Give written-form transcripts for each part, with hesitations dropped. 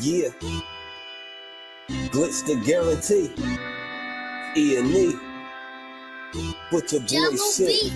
Yeah, glitch the guarantee. E&E. With your boy shit.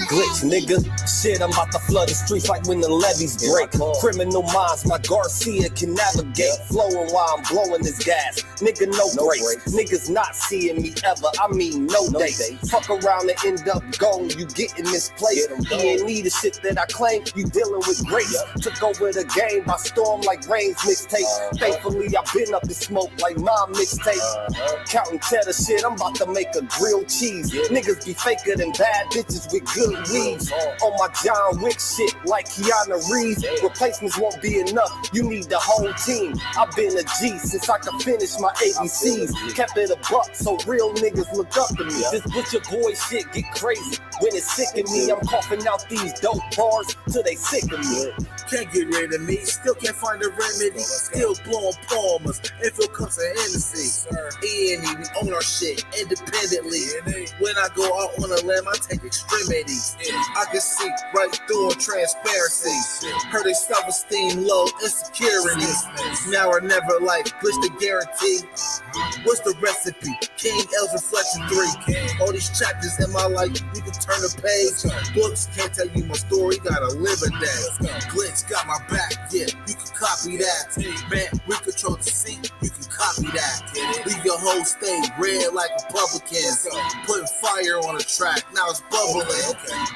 Glitch, nigga. Shit, I'm about to flood the streets like when the levees break. Criminal minds, my Garcia can navigate. Flowing while I'm blowing this gas. Nigga, no brakes. Niggas not seeing me ever. I mean, no dates. Fuck around and end up gone. You getting misplaced. E&E, the shit that I claim. You dealing with grace. Took over the game by storm like Rain's mixtape. Thankfully, I been up in smoke like my mixtape. Counting cheddar shit, I'm about to make a grilled cheese. Niggas be faker than bad bitches with good weeds. On my John Wick shit like Keanu Reeves. Replacements won't be enough, you need the whole team. I've been a G since I could finish my ABCs. Kept it a buck so real niggas look up to me. This butcher boy shit get crazy. When it's sick of me, I'm coughing out these dope bars till they sick of me. Can't get rid of me, still can't find a remedy. Still blowing palmers, if it comes to Hennessy. E&E, we own our shit independently. When I go out on a limb, I take extremities. I can see right through on transparency. Heard they self-esteem low, insecurities. Now or never like, glitch the guarantee. What's the recipe? King L's Reflection 3. All these chapters in my life, you can turn a page. Books can't tell you my story, gotta live a day. Glitch got my back, yeah, you can copy that. Man, we control the seat, you can copy that. Leave your whole state red like Republicans. Putting fire on the track, now it's bubbling.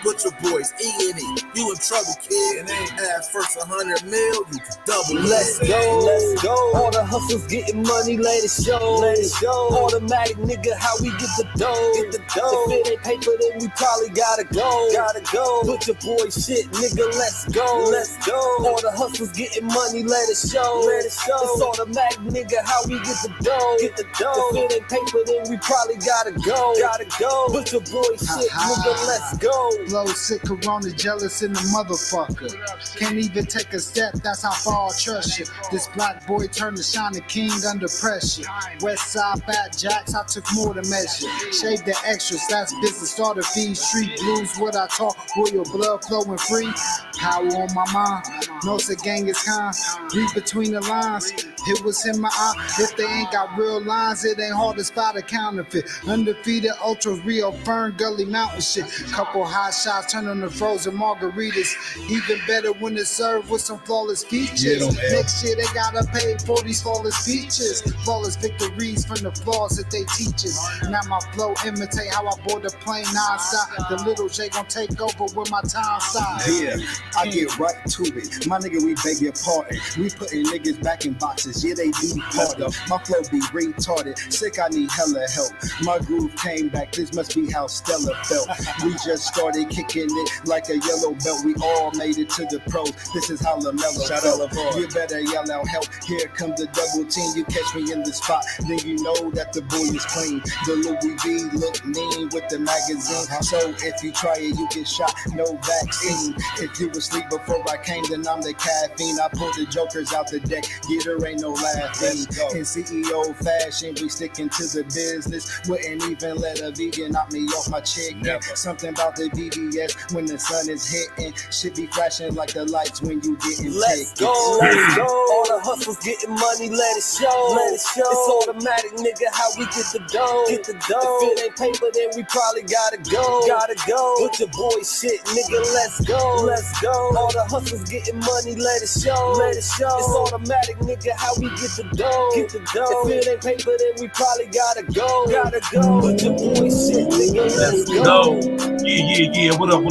Butcher boys, E&E, you in trouble, kid. At first 100 mil, you can double it. Let's go, let's go. All the hustlers getting money, let it show. Let it show. Automatic nigga, how we get the dough. Get the dough. If it ain't paper, then we probably gotta go. Gotta go. Butcher boy shit, nigga, let's go. Let's go. All the hustlers getting money, let it show. Let it show. It's automatic nigga, how we get the dough. Get the dough. If it ain't paper, then we probably gotta go. Gotta go. Butcher boy shit, nigga, let's go. Flow sick, corona, jealous in the motherfucker. Can't even take a step, that's how far I trust you. This black boy turned to shining king under pressure. West side fat jacks, I took more to measure. Shave the extras, that's business, starter fees. Street blues, what I talk, royal blood flowing free. Power on my mind, knows the gang is kind. Read between the lines, it was in my eye. If they ain't got real lines, it ain't hard to spot a counterfeit. Undefeated, ultra real, Fern Gully Mountain shit. Couple hot shots, turn on the frozen margaritas. Even better when it's served with some flawless features. Next year they gotta pay for these flawless features. Flawless victories from the flaws that they teach us. Now my flow imitate how I board the plane nonstop. The little J gon' take over with my time side. Yeah, I get right to it. My nigga, we beg your pardon. We putting niggas back in boxes. Yeah, they be part of. My flow be retarded. Sick, I need hella help. My groove came back. This must be how Stella felt. We just started kicking it like a yellow belt. We all made it to the pros. This is how LaMelo felt. You better yell out help. Here comes the double team. You catch me in the spot, then you know that the boy is clean. The Louis V look mean with the magazine. So if you try it, you get shot. No vaccine. If you asleep before I came, then I'm the caffeine. I pulled the jokers out the deck. Yeah, there ain't no laughing. In CEO fashion, we sticking to the business. Wouldn't even let a vegan knock me off my chicken. Something about the BBS when the sun is hitting. Shit be flashing like the lights when you getting Let's go, let's go. All the hustlers getting money, let it show. Let it show. It's automatic, nigga, how we get the dough. Get the dough. If it ain't paper, then we probably gotta go. Gotta go. Put your boy shit, nigga, let's go. Let's go. All the hustlers getting money, let it show. Let it show. It's automatic, nigga, how we get the dough. Get the dough. If it ain't paper, then we probably gotta go. Gotta go. Put your boy shit, nigga, let's go. Yeah. What up?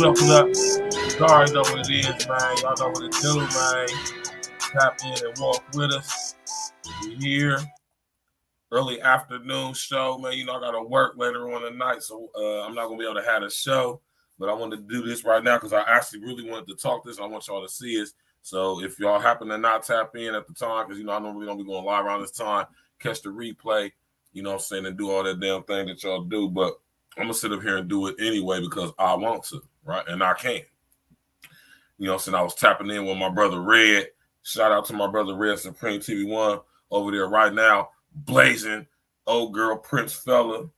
Y'all already know what it is, man. Y'all know what it do, man. Tap in and walk with us. We here. Early afternoon show, man. You know, I got to work later on tonight, so I'm not going to be able to have a show. But I wanted to do this right now because I actually really wanted to talk this. I want y'all to see it. So if y'all happen to not tap in at the time, because, you know, I normally don't be going live around this time, catch the replay, you know what I'm saying, and do all that damn thing that y'all do. But I'm going to sit up here and do it anyway because I want to, right? And I can. You know what I'm saying? I was tapping in with my brother Red. Shout out to my brother Red Supreme TV1 over there right now, blazing. Old girl Prince fella.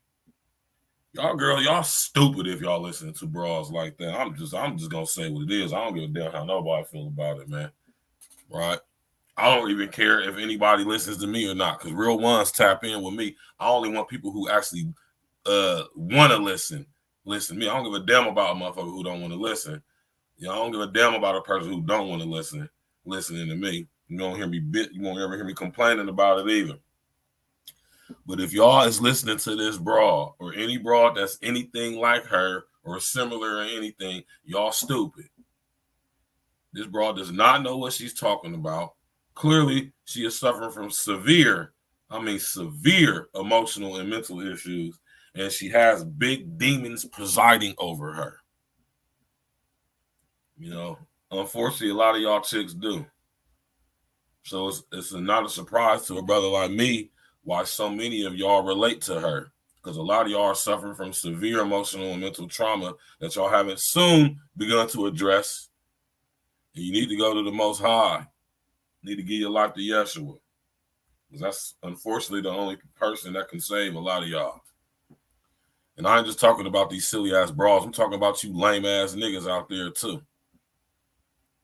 Y'all stupid if y'all listen to bras like that. I'm just gonna say what it is. I don't give a damn how nobody feel about it, man. Right? I don't even care if anybody listens to me or not, because real ones tap in with me. I only want people who actually want to listen to me. I don't give a damn about a motherfucker who don't want to listen. You know, I don't give a damn about a person who don't want to listening to me. You won't ever hear me complaining about it either. But if y'all is listening to this broad or any broad that's anything like her or similar or anything, y'all stupid. This broad does not know what she's talking about. Clearly, she is suffering from severe emotional and mental issues, and she has big demons presiding over her. You know, unfortunately, a lot of y'all chicks do. So it's not a surprise to a brother like me why so many of y'all relate to her, because a lot of y'all are suffering from severe emotional and mental trauma that y'all haven't soon begun to address. And you need to go to the Most High. You need to give your life to Yeshua, because that's unfortunately the only person that can save a lot of y'all. And I ain't just talking about these silly ass bras. I'm talking about you lame ass niggas out there too.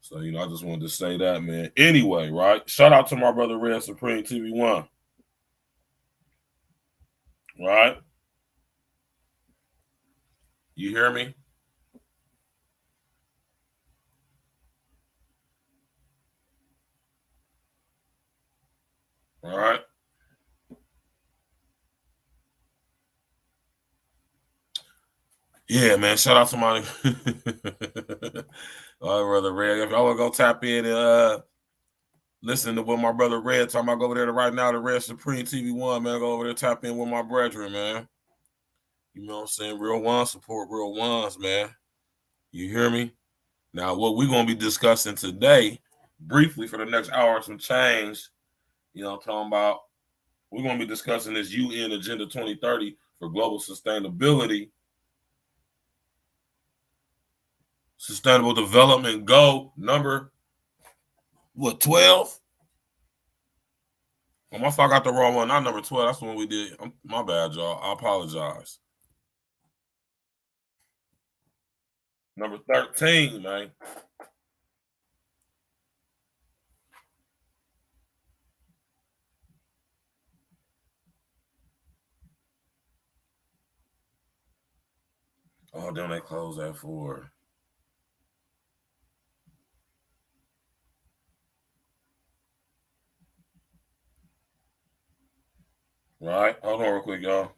So, you know, I just wanted to say that, man. Anyway, right? Shout out to my brother Red Supreme TV1. Right? You hear me? All right. Yeah, man. Shout out to my brother Red. If y'all want to go tap in and listen to what my brother Red talking about, go over there right now to Red Supreme TV1, man. Go over there, tap in with my brethren, man. You know what I'm saying? Real ones support real ones, man. You hear me? Now, what we're going to be discussing today, briefly for the next hour, some change, you know what I'm talking about? We're going to be discussing this UN Agenda 2030 for global sustainability. Sustainable Development Goal number, 12? Oh, my fuck, I got the wrong one. Not number 12. That's the one we did. My bad, y'all. I apologize. Number 13, man. Oh, damn, they closed at 4. Right? Hold on real quick, y'all.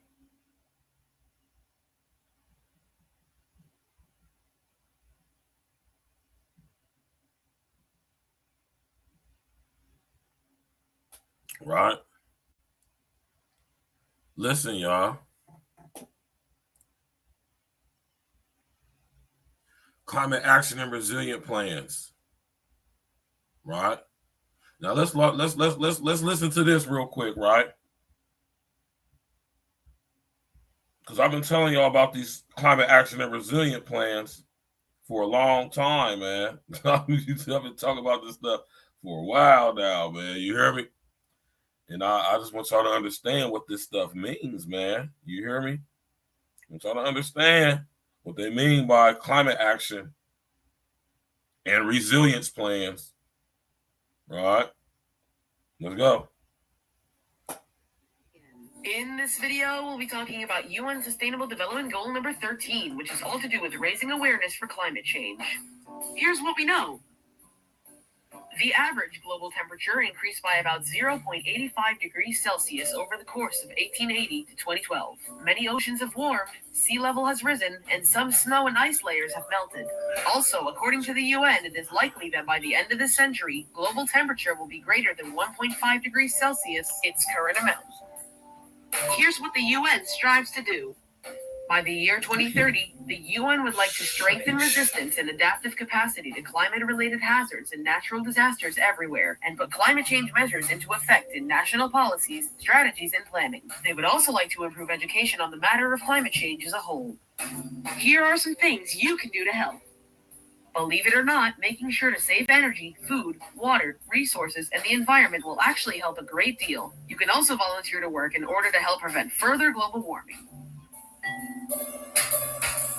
Right? Listen, y'all. Climate action and resilient plans. Right? Now let's listen to this real quick, right? Because I've been telling y'all about these climate action and resilient plans for a long time, man. I've been talking about this stuff for a while now, man. You hear me? And I just want y'all to understand what this stuff means, man. You hear me? I want y'all to understand what they mean by climate action and resilience plans. All right? Let's go. In this video, we'll be talking about UN Sustainable Development Goal number 13, which is all to do with raising awareness for climate change. Here's what we know. The average global temperature increased by about 0.85 degrees Celsius over the course of 1880 to 2012. Many oceans have warmed, sea level has risen, and some snow and ice layers have melted. Also, according to the UN, it is likely that by the end of this century, global temperature will be greater than 1.5 degrees Celsius, its current amount. Here's what the UN strives to do. By the year 2030, the UN would like to strengthen resistance and adaptive capacity to climate-related hazards and natural disasters everywhere, and put climate change measures into effect in national policies, strategies, and planning. They would also like to improve education on the matter of climate change as a whole. Here are some things you can do to help. Believe it or not, making sure to save energy, food, water, resources, and the environment will actually help a great deal. You can also volunteer to work in order to help prevent further global warming.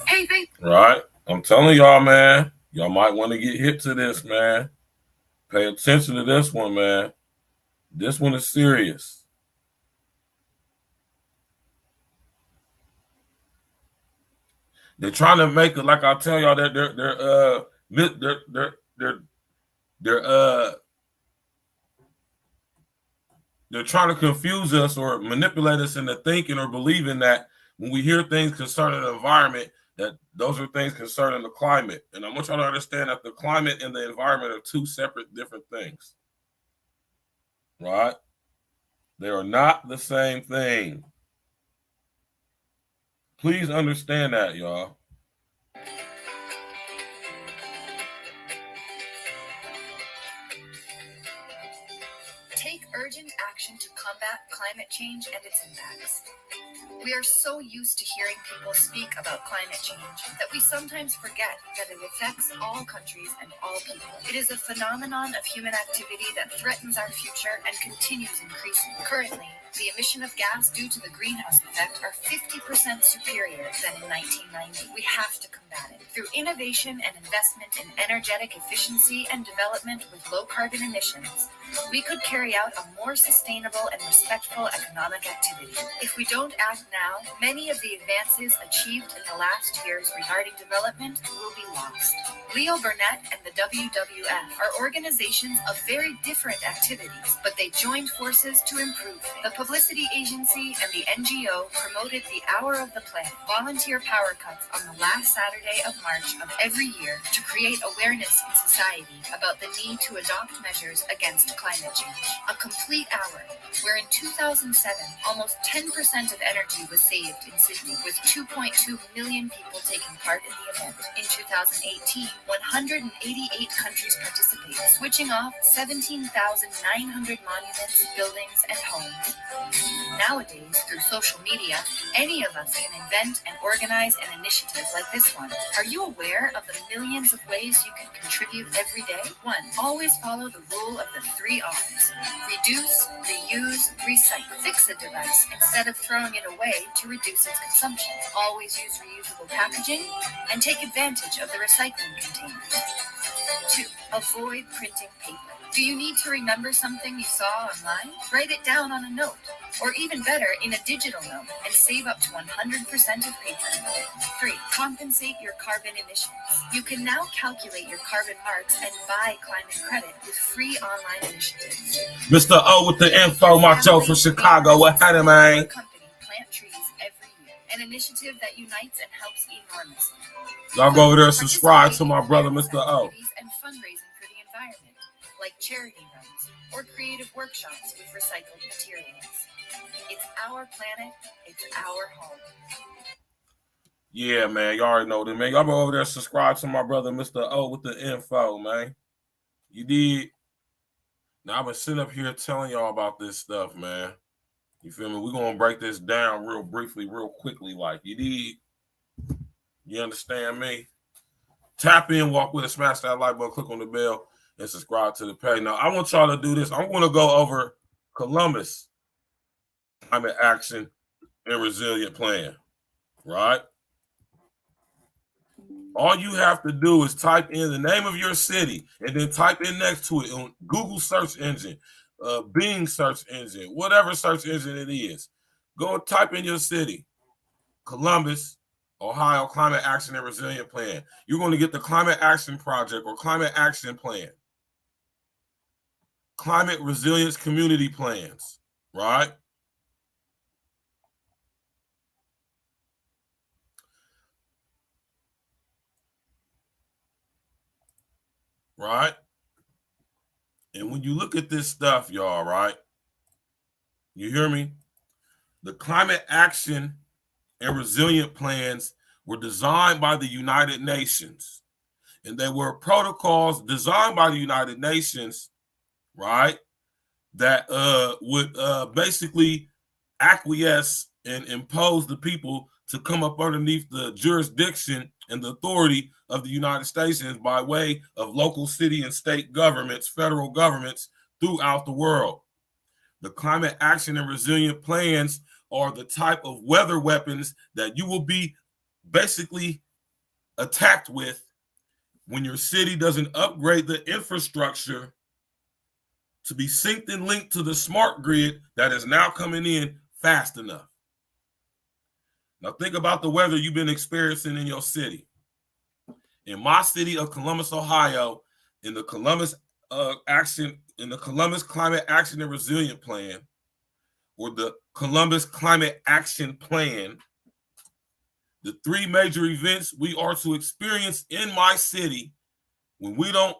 Hey, thanks. Right? I'm telling y'all, man. Y'all might want to get hip to this, man. Pay attention to this one, man. This one is serious. They're trying to make it like I tell y'all that they're trying to confuse us or manipulate us into thinking or believing that when we hear things concerning the environment, that those are things concerning the climate. And I want y'all to understand that the climate and the environment are two separate, different things. Right? They are not the same thing. Please understand that, y'all. Take urgent action to combat climate change and its impacts. We are so used to hearing people speak about climate change that we sometimes forget that it affects all countries and all people. It is a phenomenon of human activity that threatens our future and continues increasing. Currently, the emission of gas due to the greenhouse effect are 50% superior than in 1990. We have to combat it through innovation and investment in energetic efficiency and development with low carbon emissions. We could carry out a more sustainable and respectful economic activity. If we don't act now, many of the advances achieved in the last years regarding development will be lost. Leo Burnett and the WWF are organizations of very different activities, but they joined forces to improve. The publicity agency and the NGO promoted the Hour of the Planet, volunteer power cuts on the last Saturday of March of every year to create awareness in society about the need to adopt measures against climate change. A complete hour, where in 2007, almost 10% of energy was saved in Sydney, with 2.2 million people taking part in the event. In 2018, 188 countries participated, switching off 17,900 monuments, buildings, and homes. Nowadays, through social media, any of us can invent and organize an initiative like this one. Are you aware of the millions of ways you can contribute every day? 1. Always follow the rule of the 3 R's. Reduce, reuse, recycle. Fix a device instead of throwing it away to reduce its consumption. Always use reusable packaging and take advantage of the recycling containers. 2. Avoid printing paper. Do you need to remember something you saw online? Write it down on a note, or even better, in a digital note, and save up to 100% of paper. 3. Compensate your carbon emissions. You can now calculate your carbon marks and buy climate credit with free online initiatives. Mr. O with the info, my Joe from Chicago. What happened, man? Company plant trees every year, an initiative that unites and helps enormously. Y'all go over there and subscribe to my brother, Mr. O. And fundraising for the environment, like charity runs or creative workshops with recycled materials. It's our planet. It's our home. Yeah, man. Y'all already know that, man. Y'all go over there and subscribe to my brother, Mr. O with the info, man. You did. Now, I've been sitting up here telling y'all about this stuff, man. You feel me? We're going to break this down real briefly, real quickly, like you did. You understand me? Tap in, walk with us, smash that like button, click on the bell, and subscribe to the page. Now, I want y'all to do this. I'm going to go over Columbus Climate Action and Resilient Plan, right? All you have to do is type in the name of your city and then type in next to it on Google search engine, Bing search engine, whatever search engine it is. Go and type in your city, Columbus, Ohio Climate Action and Resilient Plan. You're going to get the Climate Action Project or Climate Action Plan. Climate Resilience Community Plans, right? Right? And when you look at this stuff, y'all, right? You hear me? The Climate Action and Resilient Plans were designed by the United Nations. And they were protocols designed by the United Nations, right, that would basically acquiesce and impose the people to come up underneath the jurisdiction and the authority of the United States by way of local city and state governments, federal governments throughout the world. The Climate Action and Resilient Plans are the type of weather weapons that you will be basically attacked with when your city doesn't upgrade the infrastructure to be synced and linked to the smart grid that is now coming in fast enough. Now think about the weather you've been experiencing in your city. In my city of Columbus, Ohio, in the Columbus Climate Action and Resilient Plan, or the Columbus Climate Action Plan, the three major events we are to experience in my city when we don't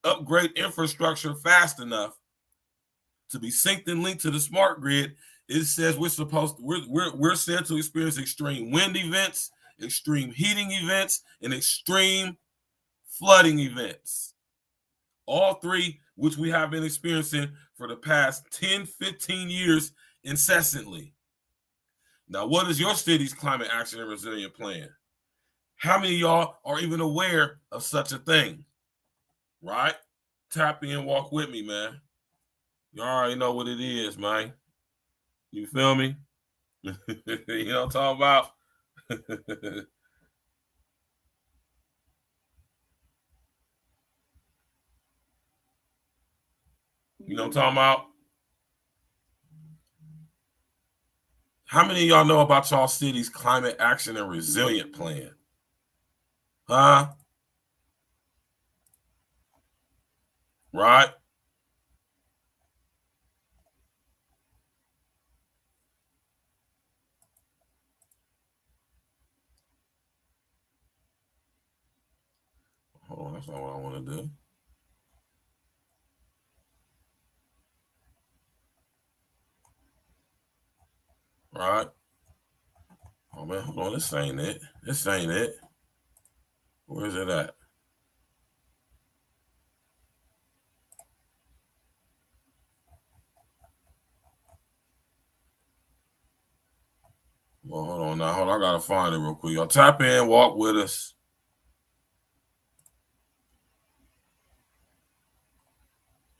upgrade infrastructure fast enough to be synced and linked to the smart grid, it says we're said to experience extreme wind events, extreme heating events, and extreme flooding events. All three which we have been experiencing for the past 10, 15 years incessantly. Now, what is your city's climate action and resilient plan? How many of y'all are even aware of such a thing? Right? Tap in, walk with me, man. You already know what it is, man. You feel me? You know what I'm talking about? You know what I'm talking about? How many of y'all know about y'all city's climate action and resilient plan? Huh? Right? Oh, that's not what I want to do. Right? Oh, man, hold on. This ain't it. This ain't it. Where's it at? Well, hold on now. Hold on. I got to find it real quick. Y'all tap in, walk with us.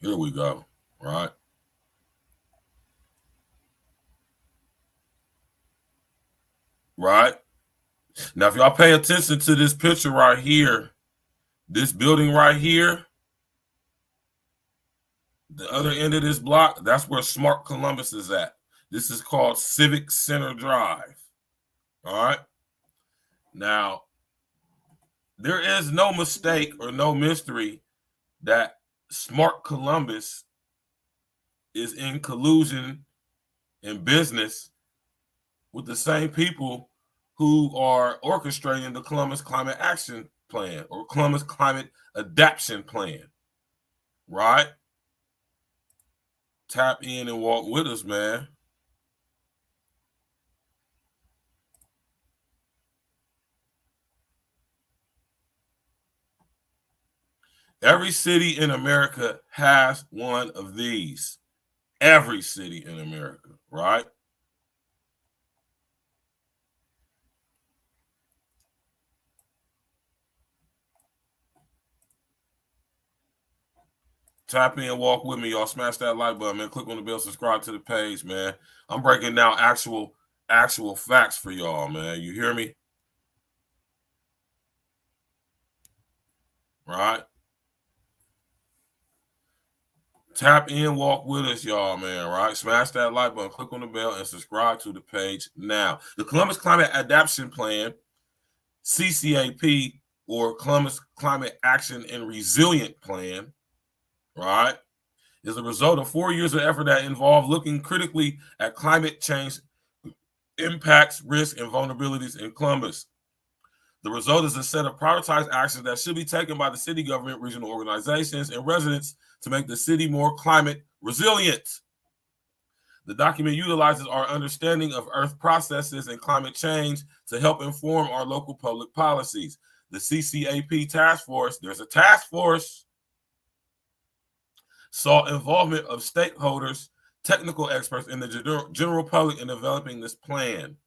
Here we go. Right? Right? Now, if y'all pay attention to this picture right here, this building right here, the other end of this block, that's where Smart Columbus is at. This is called Civic Center Drive. All right? Now, there is no mistake or no mystery that Smart Columbus is in collusion in business with the same people who are orchestrating the Columbus Climate Action Plan or Columbus Climate Adaptation Plan, right? Tap in and walk with us, man. Every city in America has one of these. Every city in America, right? Tap in, walk with me, y'all. Smash that like button, man. Click on the bell, subscribe to the page, man. I'm breaking down actual facts for y'all, man. You hear me? Right? Tap in, walk with us, y'all, man, right? Smash that like button, click on the bell, and subscribe to the page now. The Columbus Climate Adaptation Plan, CCAP, or Columbus Climate Action and Resilient Plan, right, is a result of 4 years of effort that involved looking critically at climate change impacts, risks, and vulnerabilities in Columbus. The result is a set of prioritized actions that should be taken by the city government, regional organizations, and residents to make the city more climate resilient. The document utilizes our understanding of Earth processes and climate change to help inform our local public policies. The CCAP task force, there's a task force, sought involvement of stakeholders, technical experts, and the general public in developing this plan.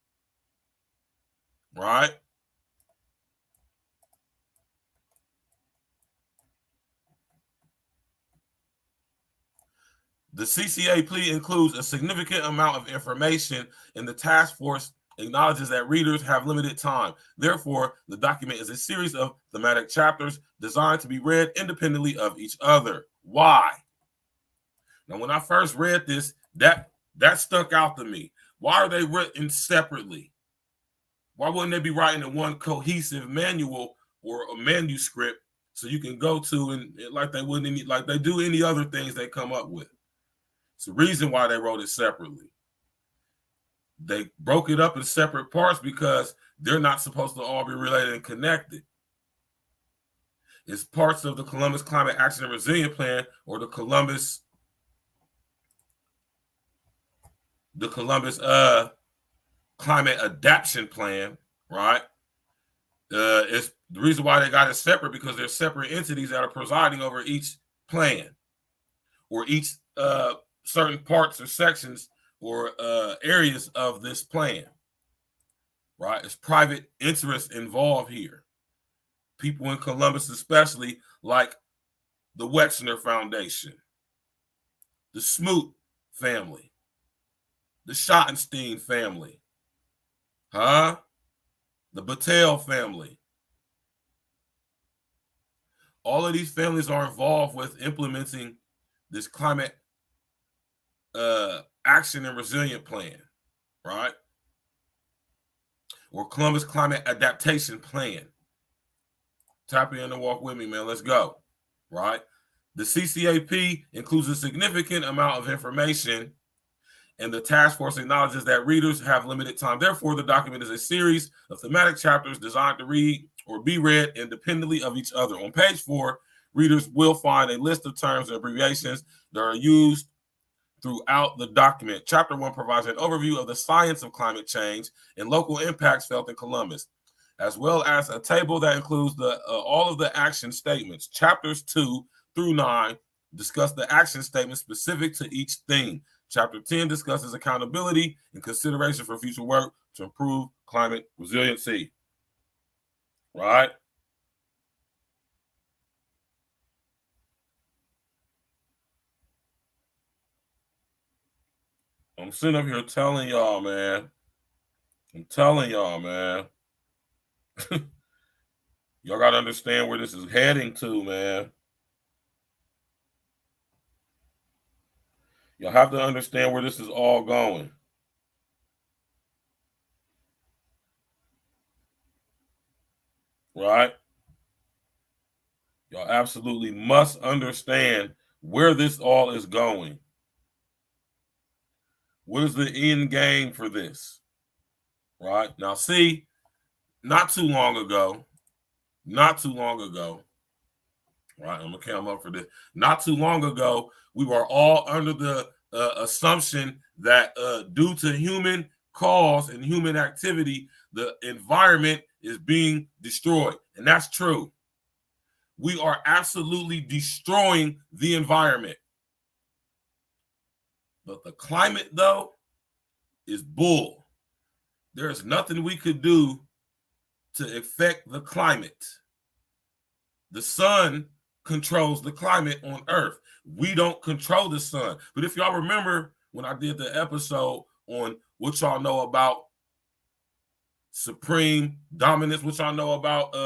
Right? The CCAP includes a significant amount of information, and the task force acknowledges that readers have limited time. Therefore, the document is a series of thematic chapters designed to be read independently of each other. Why? Now, when I first read this, that stuck out to me. Why are they written separately? Why wouldn't they be writing in one cohesive manual or a manuscript so you can go to and like they wouldn't like they do any other things they come up with? It's the reason why they wrote it separately. They broke it up in separate parts because they're not supposed to all be related and connected. It's parts of the Columbus Climate Action and Resilience Plan, or the Columbus Climate Adaptation Plan, right? It's the reason why they got it separate, because there's separate entities that are presiding over each plan, or each certain parts or sections or areas of this plan, right? It's private interests involved here. People in Columbus, especially, like the Wexner Foundation, the Smoot family, the Schottenstein family, the Battelle family. All of these families are involved with implementing this climate action and resilient plan, right? Or Columbus Climate Adaptation Plan. Tap in and walk with me, man. Let's go, right? The CCAP includes a significant amount of information, and the task force acknowledges that readers have limited time. Therefore, the document is a series of thematic chapters designed to read or be read independently of each other. On page 4, readers will find a list of terms and abbreviations that are used throughout the document. Chapter 1 provides an overview of the science of climate change and local impacts felt in Columbus, as well as a table that includes all of the action statements. Chapters 2 through 9 discuss the action statements specific to each theme. Chapter 10 discusses accountability and consideration for future work to improve climate resiliency. Right? I'm sitting up here telling y'all, man. I'm telling y'all, man. Y'all got to understand where this is heading to, man. Y'all have to understand where this is all going. Right? Y'all absolutely must understand where this all is going. What is the end game for this? Right? Now, see, not too long ago, right? I'm going to come up for this. Not too long ago, we were all under the assumption that due to human cause and human activity, the environment is being destroyed. And that's true. We are absolutely destroying the environment. But the climate, though, is bull. There is nothing we could do to affect the climate. The sun controls the climate on Earth. We don't control the sun. But if y'all remember when I did the episode on what y'all know about supreme dominance, what y'all know about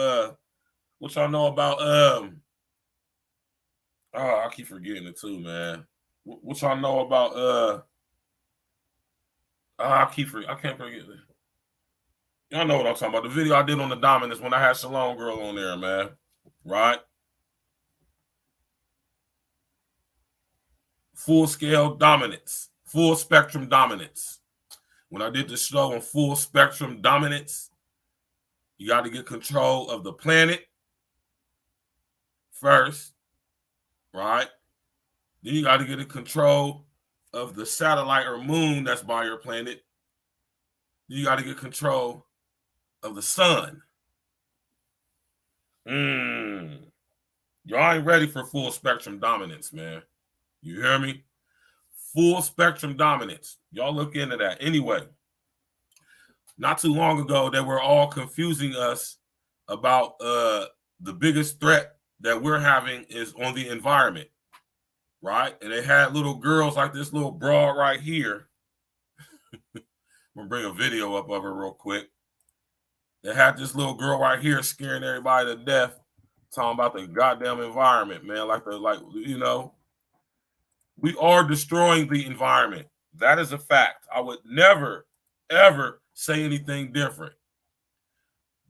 I keep forgetting it too, man. What y'all know about I can't forget it. Y'all know what I'm talking about. The video I did on the dominance when I had Shalom Girl on there, man. Right? Full scale dominance, full spectrum dominance. When I did the show on full spectrum dominance, you got to get control of the planet first, right? Then you got to get in control of the satellite or moon that's by your planet. Then you got to get control of the sun. Y'all ain't ready for full spectrum dominance, man. You hear me? Full spectrum dominance. Y'all look into that. Anyway, not too long ago, they were all confusing us about the biggest threat that we're having is on the environment, right? And they had little girls like this little broad right here. I'm going to bring a video up of her real quick. They had this little girl right here scaring everybody to death, talking about the goddamn environment, man. Like, We are destroying the environment. That is a fact. I would never, ever say anything different.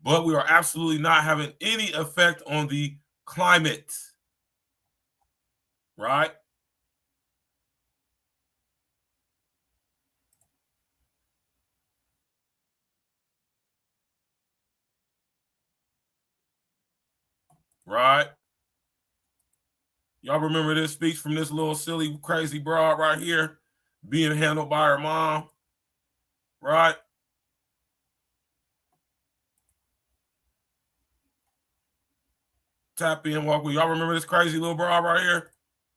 But we are absolutely not having any effect on the climate. Right? Right? Y'all remember this speech from this little silly, crazy broad right here being handled by her mom? Right? Tap in, walk with. Y'all remember this crazy little broad right here?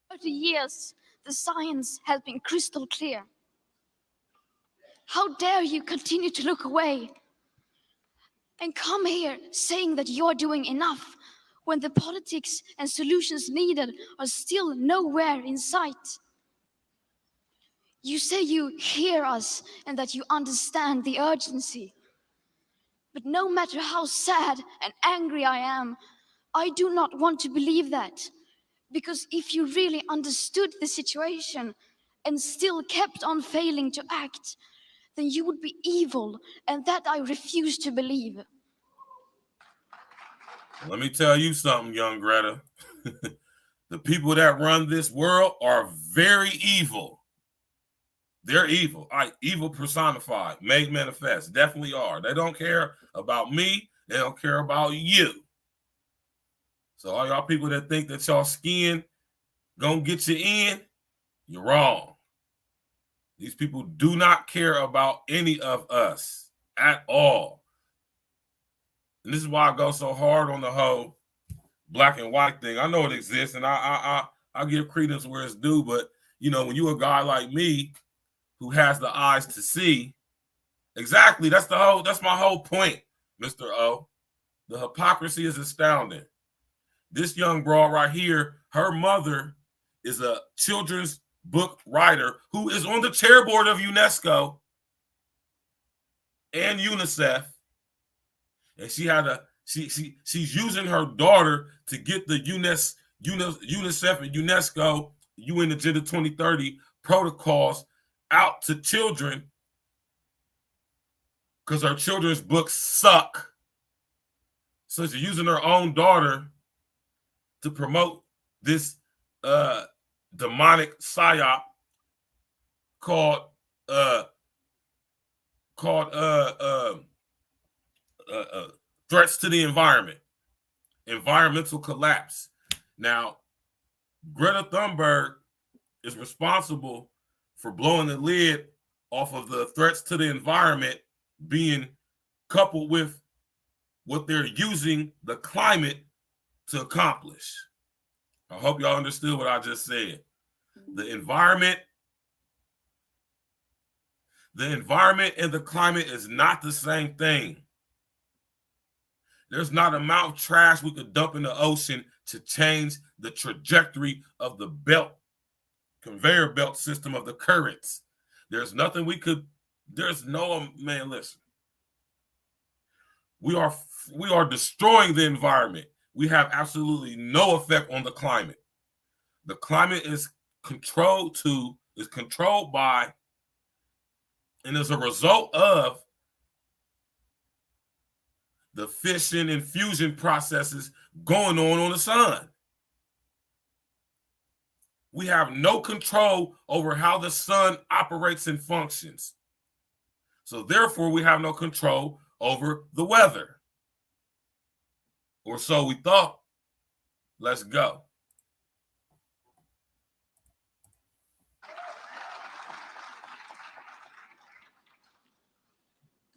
30 years, the science has been crystal clear. How dare you continue to look away and come here saying that you're doing enough when the politics and solutions needed are still nowhere in sight? You say you hear us and that you understand the urgency. But no matter how sad and angry I am, I do not want to believe that. Because if you really understood the situation and still kept on failing to act, then you would be evil, and that I refuse to believe. Let me tell you something, young Greta. The people that run this world are very evil. They're evil. Evil personified, made manifest. Definitely are. They don't care about me. They don't care about you. So all y'all people that think that y'all skin gonna get you in, you're wrong. These people do not care about any of us at all. And this is why I go so hard on the whole black and white thing. I know it exists, and I give credence where it's due. But you know, when you a guy like me who has the eyes to see, exactly, that's my whole point, Mr. O. The hypocrisy is astounding. This young broad right here, her mother is a children's book writer who is on the chair board of UNESCO and UNICEF. And she's using her daughter to get the UNICEF and UNESCO UN Agenda 2030 protocols out to children because her children's books suck. So she's using her own daughter to promote this demonic psyop called threats to the environment, environmental collapse. Now, Greta Thunberg is responsible for blowing the lid off of the threats to the environment being coupled with what they're using the climate to accomplish. I hope y'all understood what I just said. The environment and the climate is not the same thing. There's not an amount of trash we could dump in the ocean to change the trajectory of the conveyor belt system of the currents. There's nothing we could, man, listen. We are destroying the environment. We have absolutely no effect on the climate. The climate is controlled by, and as a result of the fission and fusion processes going on the sun. We have no control over how the sun operates and functions. So therefore, we have no control over the weather. Or so we thought. Let's go.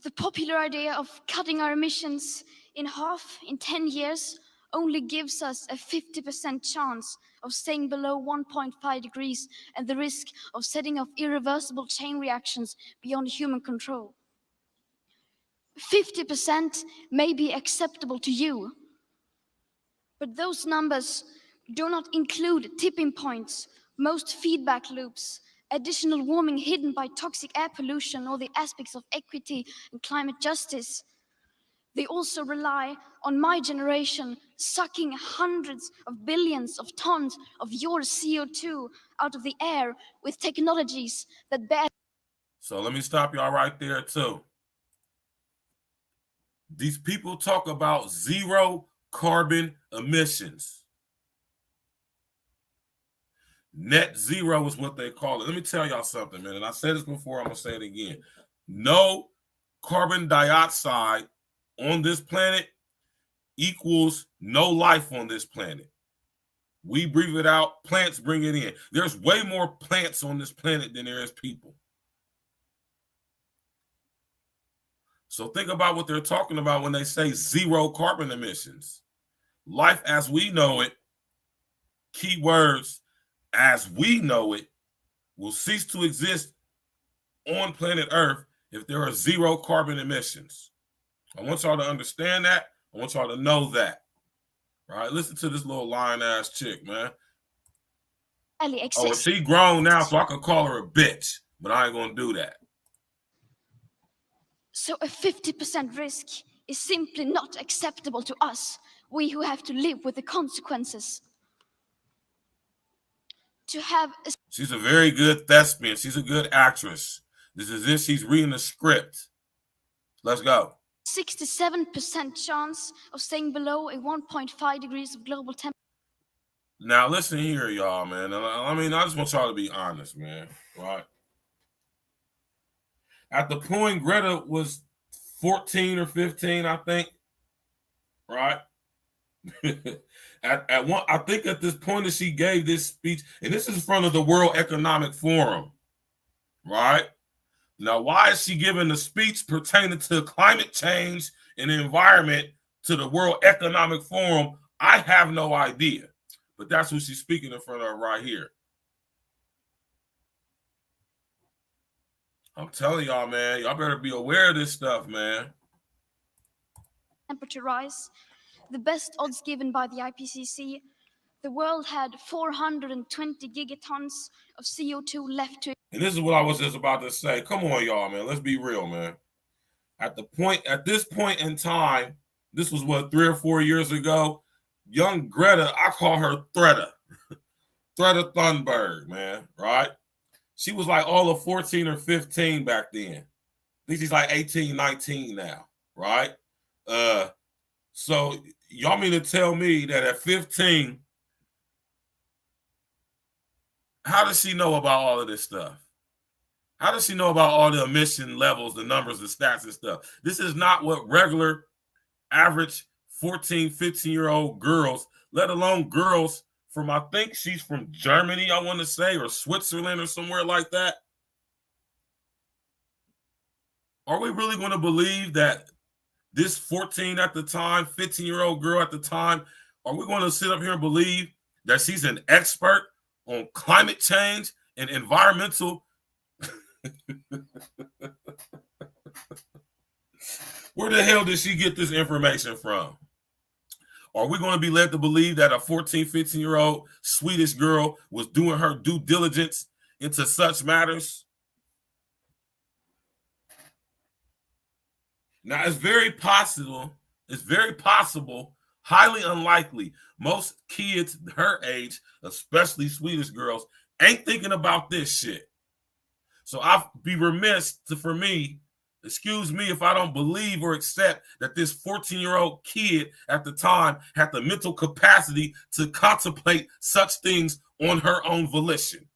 The popular idea of cutting our emissions in half in 10 years only gives us a 50% chance of staying below 1.5 degrees and the risk of setting off irreversible chain reactions beyond human control. 50% may be acceptable to you, but those numbers do not include tipping points, most feedback loops, additional warming hidden by toxic air pollution, or the aspects of equity and climate justice. They also rely on my generation sucking hundreds of billions of tons of your CO2 out of the air with technologies that bear. So let me stop y'all right there too. These people talk about zero carbon emissions. Net zero is what they call it. Let me tell y'all something, man. And I said this before, I'm going to say it again. No carbon dioxide on this planet equals no life on this planet. We breathe it out, plants bring it in. There's way more plants on this planet than there is people. So think about what they're talking about when they say zero carbon emissions. Life as we know it, key words, as we know it, will cease to exist on planet Earth if there are zero carbon emissions. I want y'all to understand that. I want y'all to know that. All right, listen to this little lying-ass chick, man. Oh, and she grown now, so I can call her a bitch, but I ain't going to do that. So a 50% risk is simply not acceptable to us, we who have to live with the consequences. To have a She's a very good thespian. She's a good actress. This is this. She's reading the script. Let's go. 67% chance of staying below a 1.5 degrees of global temperature. Now, listen here, y'all, man. I mean, I just want y'all to be honest, man. Right? At the point Greta was 14 or 15, I think. Right? I think at this point that she gave this speech, and this is in front of the World Economic Forum. Right? Now, why is she giving a speech pertaining to climate change and the environment to the World Economic Forum? I have no idea. But that's who she's speaking in front of right here. I'm telling y'all, man, y'all better be aware of this stuff, man. Temperature rise, the best odds given by the IPCC, the world had 420 gigatons of CO2 left to. And this is what I was just about to say. Come on, y'all, man. Let's be real, man. At this point in time, this was what, 3 or 4 years ago. Young Greta, I call her Threata. Threata Thunberg, man, right? She was like all of 14 or 15 back then. I think she's like 18, 19 now, right? So y'all mean to tell me that at 15, how does she know about all of this stuff? How does she know about all the emission levels, the numbers, the stats and stuff? This is not what regular, average 14, 15-year-old girls, let alone girls from, I think she's from Germany, I want to say, or Switzerland or somewhere like that. Are we really going to believe that this 14 at the time, 15-year-old girl at the time, are we going to sit up here and believe that she's an expert on climate change and environmental? Where the hell did she get this information from? Are we going to be led to believe that a 14, 15-year-old Swedish girl was doing her due diligence into such matters? Now, it's very possible, highly unlikely. Most kids her age, especially Swedish girls, ain't thinking about this shit. So I'd be remiss for me, excuse me if I don't believe or accept that this 14-year-old kid at the time had the mental capacity to contemplate such things on her own volition.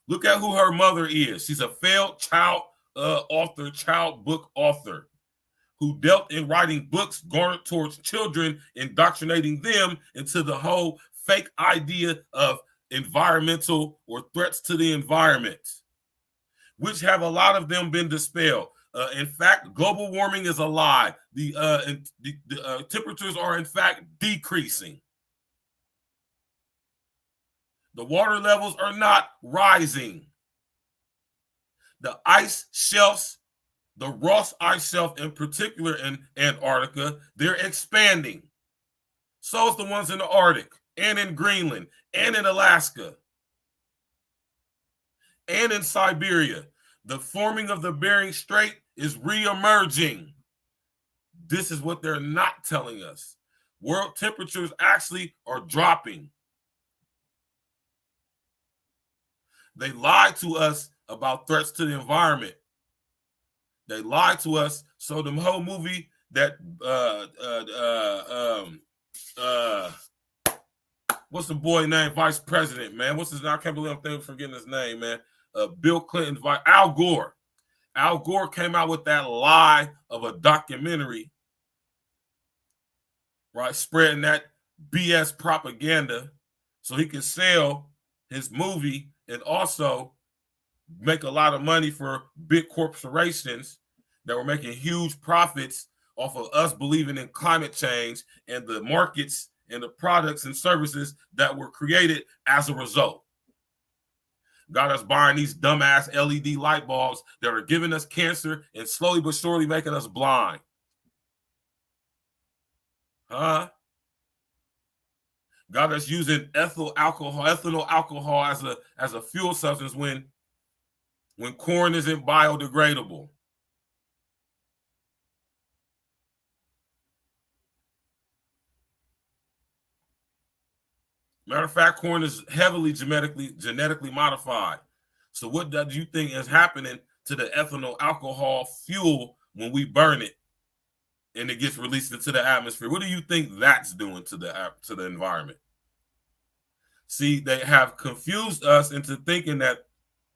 Look at who her mother is. She's a failed child book author who dealt in writing books garnered towards children, indoctrinating them into the whole fake idea of environmental or threats to the environment, which have a lot of them been dispelled. In fact, global warming is a lie. The temperatures are in fact decreasing. The water levels are not rising. The ice shelves, the Ross ice shelf in particular in Antarctica, they're expanding. So is the ones in the Arctic and in Greenland and in Alaska and in Siberia. The forming of the Bering Strait is re-emerging. this is what they're not telling us. World temperatures actually are dropping. They lied to us about threats to the environment. They lied to us. So the whole movie that what's the boy name? Vice President, man. What's his name? I can't believe I'm forgetting his name, man. Bill Clinton, Al Gore. Al Gore came out with that lie of a documentary, right? Spreading that BS propaganda so he could sell his movie and also make a lot of money for big corporations that were making huge profits off of us believing in climate change and the markets and the products and services that were created as a result. Got us buying these dumbass LED light bulbs that are giving us cancer and slowly but surely making us blind. Huh? Got us using ethanol alcohol as a fuel substance when corn isn't biodegradable. Matter of fact, corn is heavily genetically modified. So what do you think is happening to the ethanol alcohol fuel when we burn it and it gets released into the atmosphere? What do you think that's doing to the environment? See, they have confused us into thinking that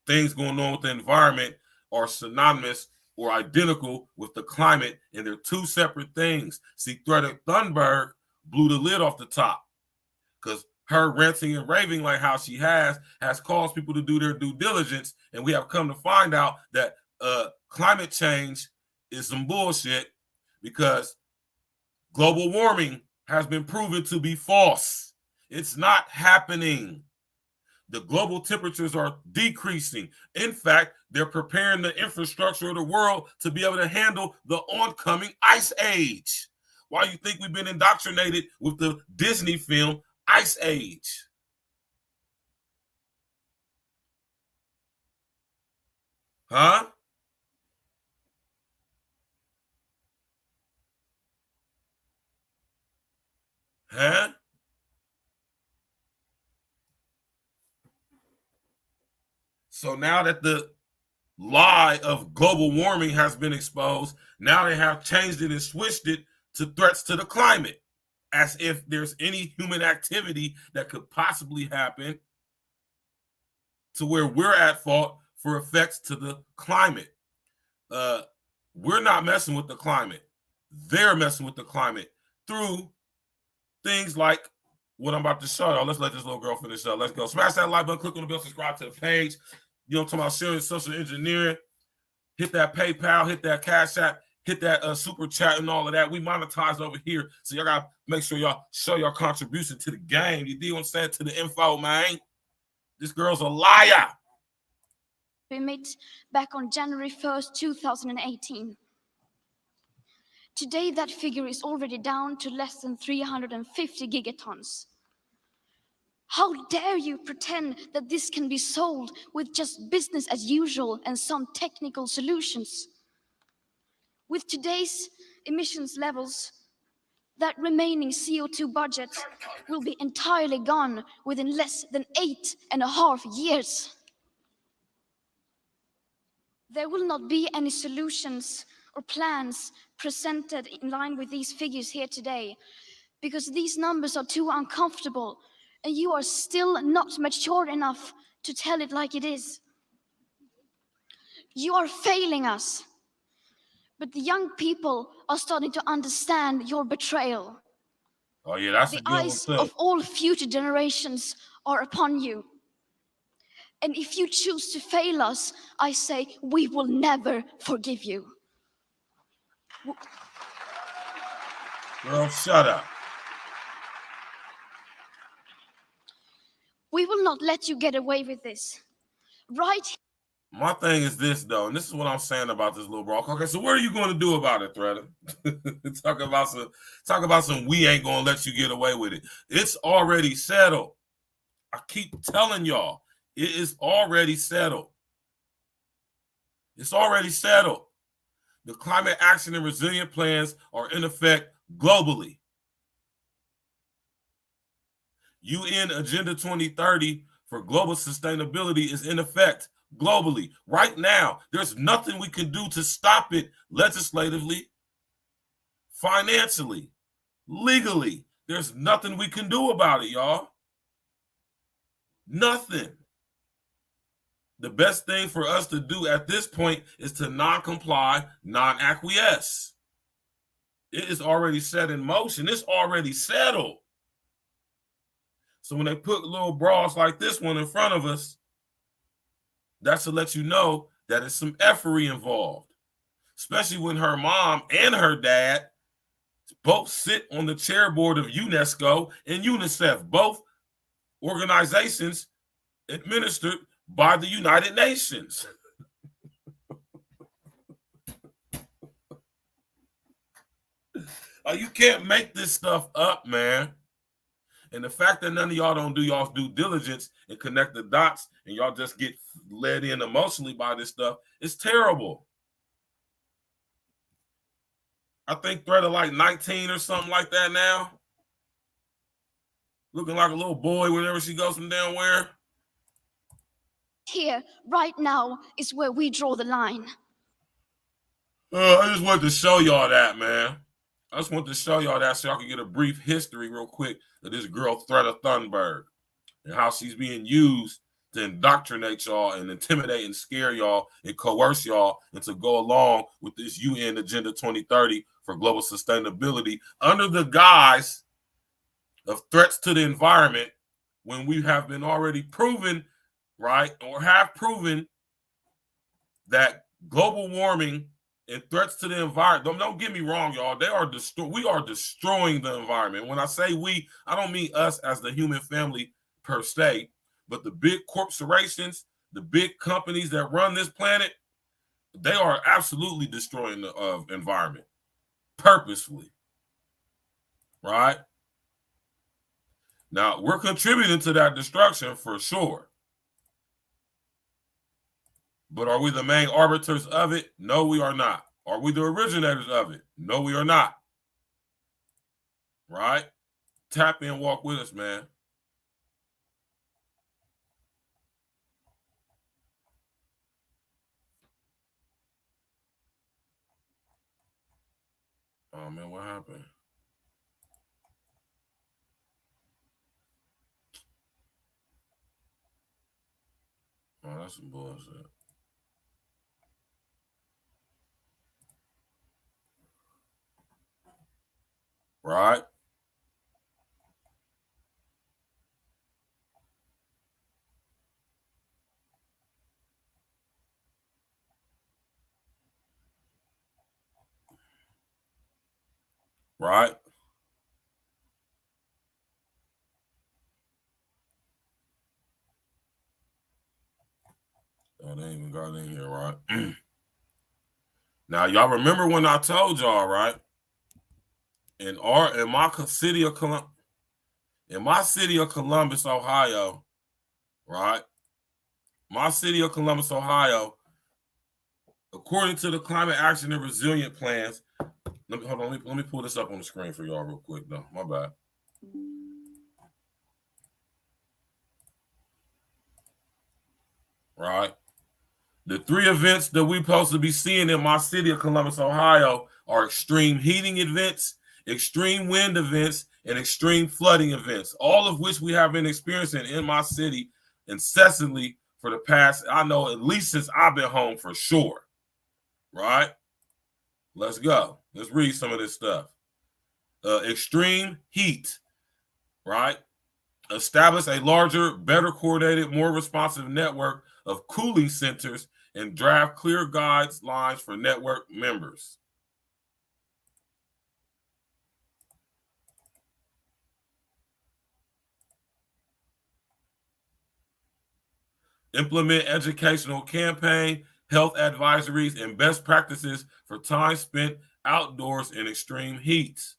things going on with the environment are synonymous or identical with the climate, and they're two separate things. See, Greta Thunberg blew the lid off the top because her ranting and raving like how she has caused people to do their due diligence, and we have come to find out that climate change is some bullshit because global warming has been proven to be false. It's not happening. The global temperatures are decreasing. In fact, they're preparing the infrastructure of the world to be able to handle the oncoming ice age. Why do you think we've been indoctrinated with the Disney film Ice Age? Huh? Huh? So now that the lie of global warming has been exposed, now they have changed it and switched it to threats to the climate, as if there's any human activity that could possibly happen to where we're at fault for effects to the climate. We're not messing with the climate. They're messing with the climate through things like what I'm about to show y'all. Let's let this little girl finish up. Let's go. Smash that like button, click on the bell, subscribe to the page. You know what I'm talking about? Serious social engineering. Hit that PayPal, hit that Cash App, hit that super chat and all of that. We monetize over here. So y'all got to make sure y'all show your contribution to the game. You do what I'm saying? To the info, man. This girl's a liar. We met back on January 1st, 2018. Today, that figure is already down to less than 350 gigatons. How dare you pretend that this can be solved with just business as usual and some technical solutions? With today's emissions levels, that remaining CO2 budget will be entirely gone within less than 8.5 years. There will not be any solutions or plans presented in line with these figures here today, because these numbers are too uncomfortable and you are still not mature enough to tell it like it is. You are failing us, but the young people are starting to understand your betrayal. Oh yeah, that's the a good one eyes too. of all future generations are upon you. And if you choose to fail us, I say we will never forgive you. Girl, shut up. We will not let you get away with this. Right? My thing is this, though, and this is what I'm saying about this little bro. Okay, so what are you going to do about it, Threader? Talk about some we ain't going to let you get away with it. It's already settled. I keep telling y'all, it is already settled. It's already settled. The climate action and resilient plans are in effect globally. UN Agenda 2030 for global sustainability is in effect globally. Right now, there's nothing we can do to stop it legislatively, financially, legally. There's nothing we can do about it, y'all. Nothing. The best thing for us to do at this point is to non-comply, non-acquiesce. It is already set in motion. It's already settled. So when they put little bras like this one in front of us, that's to let you know that it's some effery involved, especially when her mom and her dad both sit on the chairboard of UNESCO and UNICEF, both organizations administered by the United Nations. You can't make this stuff up, man. And the fact that none of y'all don't do y'all's due diligence and connect the dots and y'all just get led in emotionally by this stuff is terrible. I think Thread like 19 or something like that now. Looking like a little boy whenever she goes from down where. Here, right now, is where we draw the line. I just wanted to show y'all that, man. I just wanted to show y'all that so y'all can get a brief history real quick of this girl, Thread Thunberg, and how she's being used to indoctrinate y'all and intimidate and scare y'all and coerce y'all and to go along with this UN Agenda 2030 for global sustainability under the guise of threats to the environment when we have been already proven, right, or have proven that global warming and threats to the environment, don't get me wrong, y'all, we are destroying the environment. When I say we, I don't mean us as the human family per se, but the big corporations, the big companies that run this planet, they are absolutely destroying the environment purposefully, right? Now, we're contributing to that destruction for sure. But are we the main arbiters of it? No, we are not. Are we the originators of it? No, we are not. Right? Tap in, walk with us, man. Oh, man, what happened? Oh, that's some bullshit. Right? Right? Oh, they ain't even got in here, right? Now, y'all remember when I told y'all, right? In my city of Columbus, Ohio, right? My city of Columbus, Ohio, according to the climate action and resilient plans, let me pull this up on the screen for y'all real quick, though. My bad. Right? The 3 events that we're supposed to be seeing in my city of Columbus, Ohio are extreme heating events, extreme wind events, and extreme flooding events, all of which we have been experiencing in my city incessantly for the past, I know, at least since I've been home for sure. Right? Let's go. Let's read some of this stuff. Extreme heat, right? Establish a larger, better coordinated, more responsive network of cooling centers and draft clear guidelines for network members. Implement educational campaign, health advisories, and best practices for time spent outdoors in extreme heats.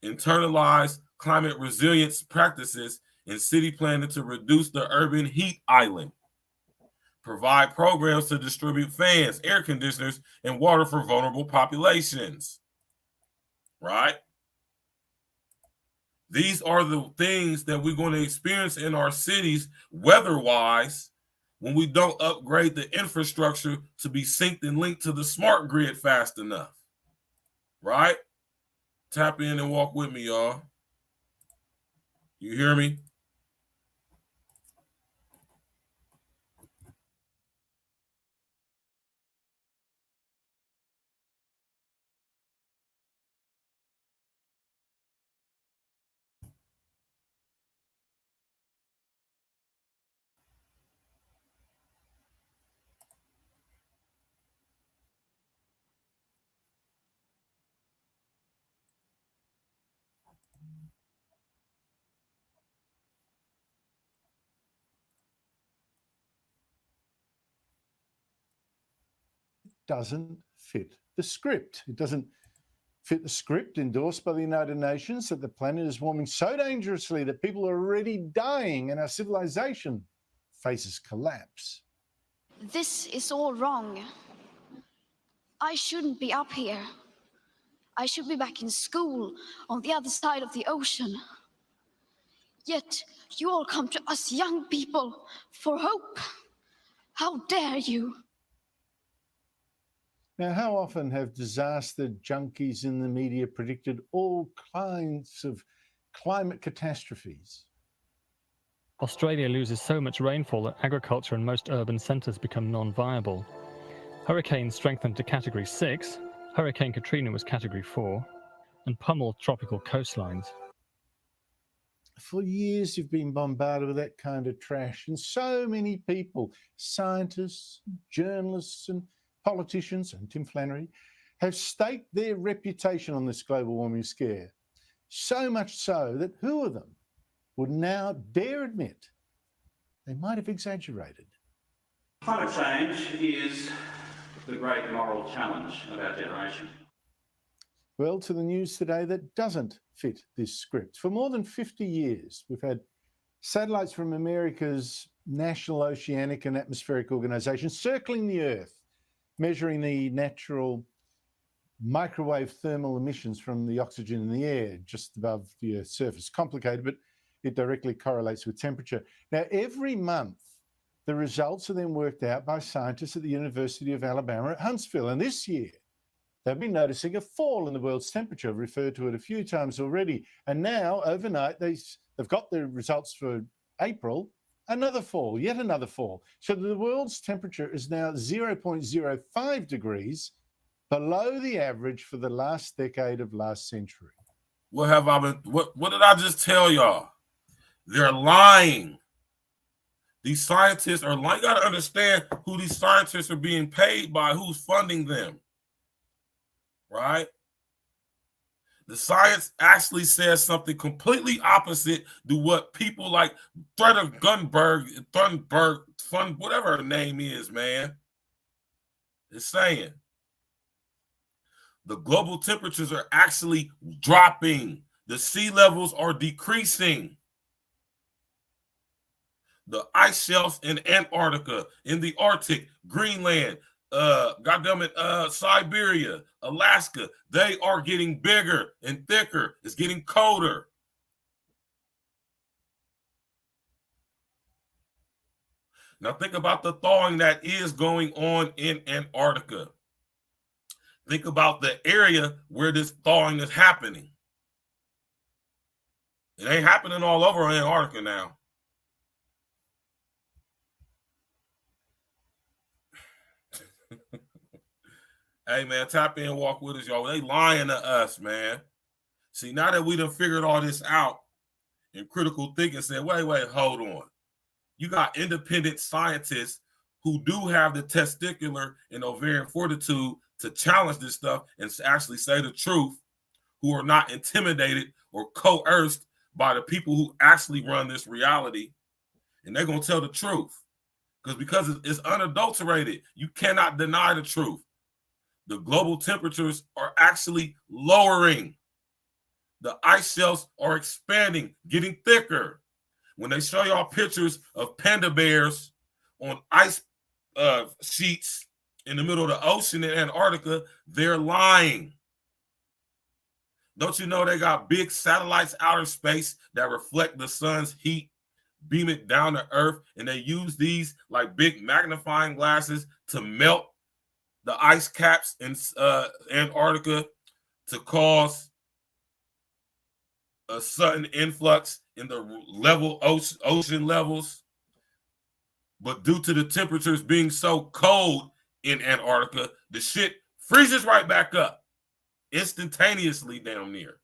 Internalize climate resilience practices in city planning to reduce the urban heat island. Provide programs to distribute fans, air conditioners, and water for vulnerable populations. Right? These are the things that we're going to experience in our cities weather-wise when we don't upgrade the infrastructure to be synced and linked to the smart grid fast enough. Right? Tap in and walk with me, y'all. You hear me? Doesn't fit the script. It doesn't fit the script endorsed by the United Nations that the planet is warming so dangerously that people are already dying and our civilization faces collapse. This is all wrong. I shouldn't be up here. I should be back in school on the other side of the ocean. Yet you all come to us young people for hope. How dare you? Now, how often have disaster junkies in the media predicted all kinds of climate catastrophes? Australia loses so much rainfall that agriculture in most urban centres become non-viable. Hurricanes strengthened to Category 6, Hurricane Katrina was Category 4, and pummeled tropical coastlines. For years, you've been bombarded with that kind of trash, and so many people, scientists, journalists, and politicians, and Tim Flannery, have staked their reputation on this global warming scare. So much so that who of them would now dare admit they might have exaggerated? Climate change is the great moral challenge of our generation. Well, to the news today that doesn't fit this script. For more than 50 years, we've had satellites from America's National Oceanic and Atmospheric Organization circling the Earth, measuring the natural microwave thermal emissions from the oxygen in the air just above the Earth's surface. Complicated, but it directly correlates with temperature. Now, every month, the results are then worked out by scientists at the University of Alabama at Huntsville. And this year, they've been noticing a fall in the world's temperature. I've referred to it a few times already. And now, overnight, they've got the results for April, another fall, yet another fall. So the world's temperature is now 0.05 degrees below the average for the last decade of last century. What have I been? What did I just tell y'all? They're lying. These scientists are lying. You got to understand who these scientists are being paid by, who's funding them. Right? The science actually says something completely opposite to what people like Greta Thunberg, whatever her name is, man, is saying. The global temperatures are actually dropping. The sea levels are decreasing. The ice shelves in Antarctica, in the Arctic, Greenland, Siberia, Alaska, they are getting bigger and thicker. It's getting colder. Now think about the thawing that is going on in Antarctica. Think about the area where this thawing is happening. It ain't happening all over Antarctica now. Hey, man, tap in, walk with us, y'all. They lying to us, man. See, now that we done figured all this out and critical thinking said, wait, hold on. You got independent scientists who do have the testicular and ovarian fortitude to challenge this stuff and actually say the truth, who are not intimidated or coerced by the people who actually run this reality. And they're going to tell the truth because it's unadulterated. You cannot deny the truth. The global temperatures are actually lowering. The ice shelves are expanding, getting thicker. When they show y'all pictures of panda bears on ice sheets in the middle of the ocean in Antarctica, they're lying. Don't you know they got big satellites outer space that reflect the sun's heat, beam it down to Earth, and they use these like big magnifying glasses to melt the ice caps in Antarctica to cause a sudden influx in the ocean levels. But due to the temperatures being so cold in Antarctica, the shit freezes right back up instantaneously down near.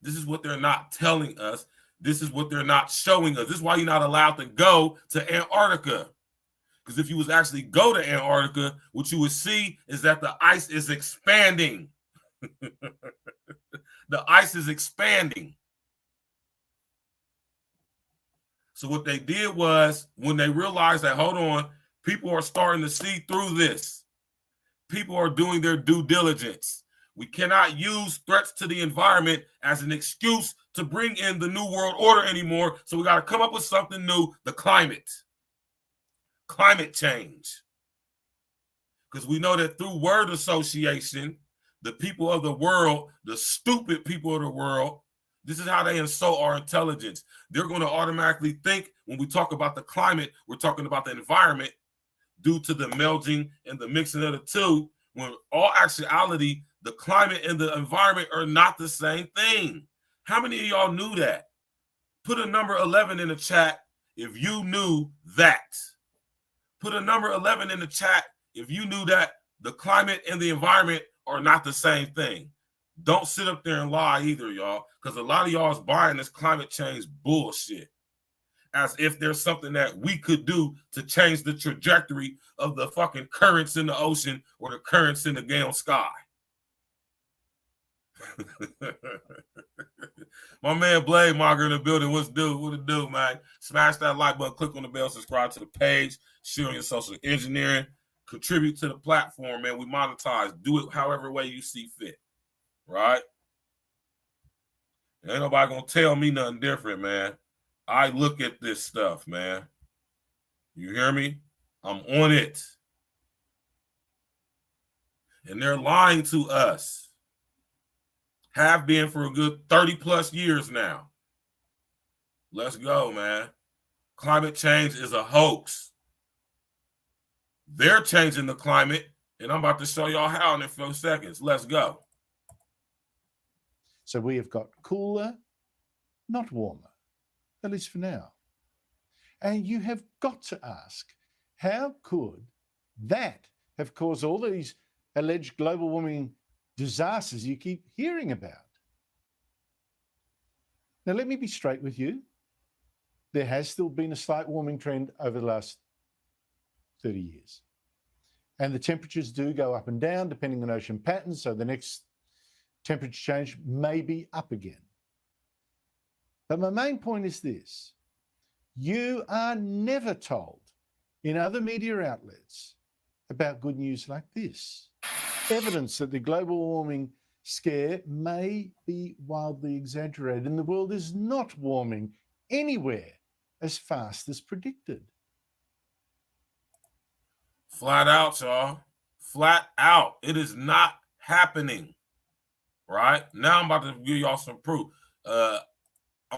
This is what they're not telling us. This is what they're not showing us. This is why you're not allowed to go to Antarctica. Because if you was actually go to Antarctica, what you would see is that the ice is expanding. The ice is expanding. So what they did was, when they realized that, hold on, people are starting to see through this. People are doing their due diligence. We cannot use threats to the environment as an excuse to bring in the New World Order anymore. So we got to come up with something new, the climate change. Because we know that through word association, the people of the world, the stupid people of the world, this is how they insult our intelligence. They're going to automatically think when we talk about the climate, we're talking about the environment due to the melding and the mixing of the two, when all actuality, the climate and the environment are not the same thing. How many of y'all knew that? Put a number 11 in the chat if you knew that. Put a number 11 in the chat if you knew that the climate and the environment are not the same thing. Don't sit up there and lie either, y'all, because a lot of y'all is buying this climate change bullshit as if there's something that we could do to change the trajectory of the fucking currents in the ocean or the currents in the damn sky. My man Blade Monger in the building. What's do? What it do, man? Smash that like button, click on the bell, subscribe to the page, share on your social engineering, contribute to the platform, man. We monetize. Do it however way you see fit. Right? Ain't nobody gonna tell me nothing different, man. I look at this stuff, man. You hear me? I'm on it. And they're lying to us. Have been for a good 30 plus years now. Let's go, man. Climate change is a hoax. They're changing the climate, and I'm about to show y'all how in a few seconds. Let's go. So we have got cooler, not warmer, at least for now. And you have got to ask, how could that have caused all these alleged global warming disasters you keep hearing about? Now, let me be straight with you. There has still been a slight warming trend over the last 30 years. And the temperatures do go up and down depending on ocean patterns. So the next temperature change may be up again. But my main point is this. You are never told in other media outlets about good news like this. Evidence that the global warming scare may be wildly exaggerated and the world is not warming anywhere as fast as predicted. Flat out, y'all. Flat out. It is not happening. Right? Now I'm about to give y'all some proof. I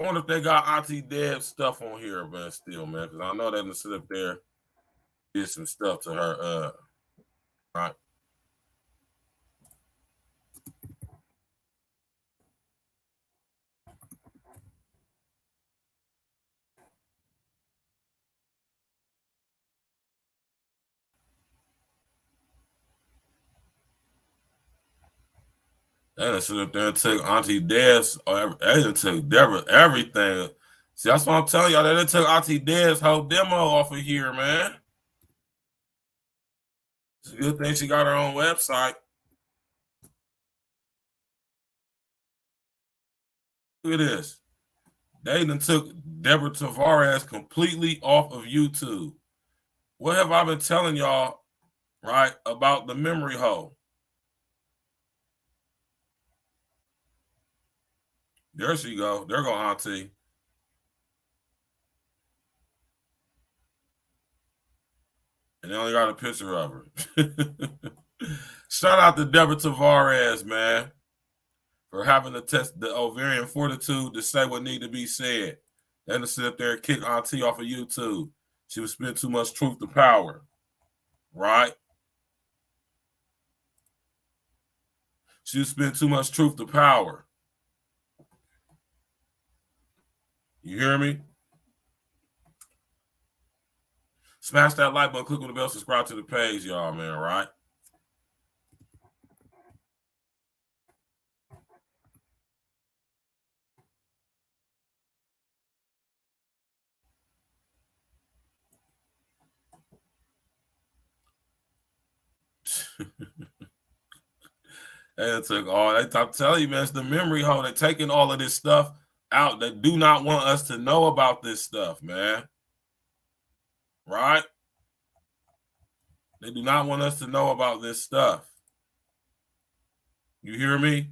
wonder if they got Auntie Deb's stuff on here, man, still, man, because I know they done sit up there, did some stuff to her, right? They done sit up there and take Auntie Deb's, they done took Deborah everything. See, that's what I'm telling y'all. They done took Auntie Deb's whole demo off of here, man. It's a good thing she got her own website. Look at this. They done took Deborah Tavares completely off of YouTube. What have I been telling y'all, right, about the memory hole? There she go. There go Auntie. And they only got a picture of her. Shout out to Deborah Tavares, man, for having to test the ovarian fortitude to say what need to be said. And to sit up there and kick Auntie off of YouTube. She was spending too much truth to power. Right? She was spending too much truth to power. You hear me? Smash that like button, click on the bell, subscribe to the page, y'all, man, right? And it took all, I'm telling you, man, it's the memory hole. They're taking all of this stuff out. They do not want us to know about this stuff, man. Right? They do not want us to know about this stuff. You hear me?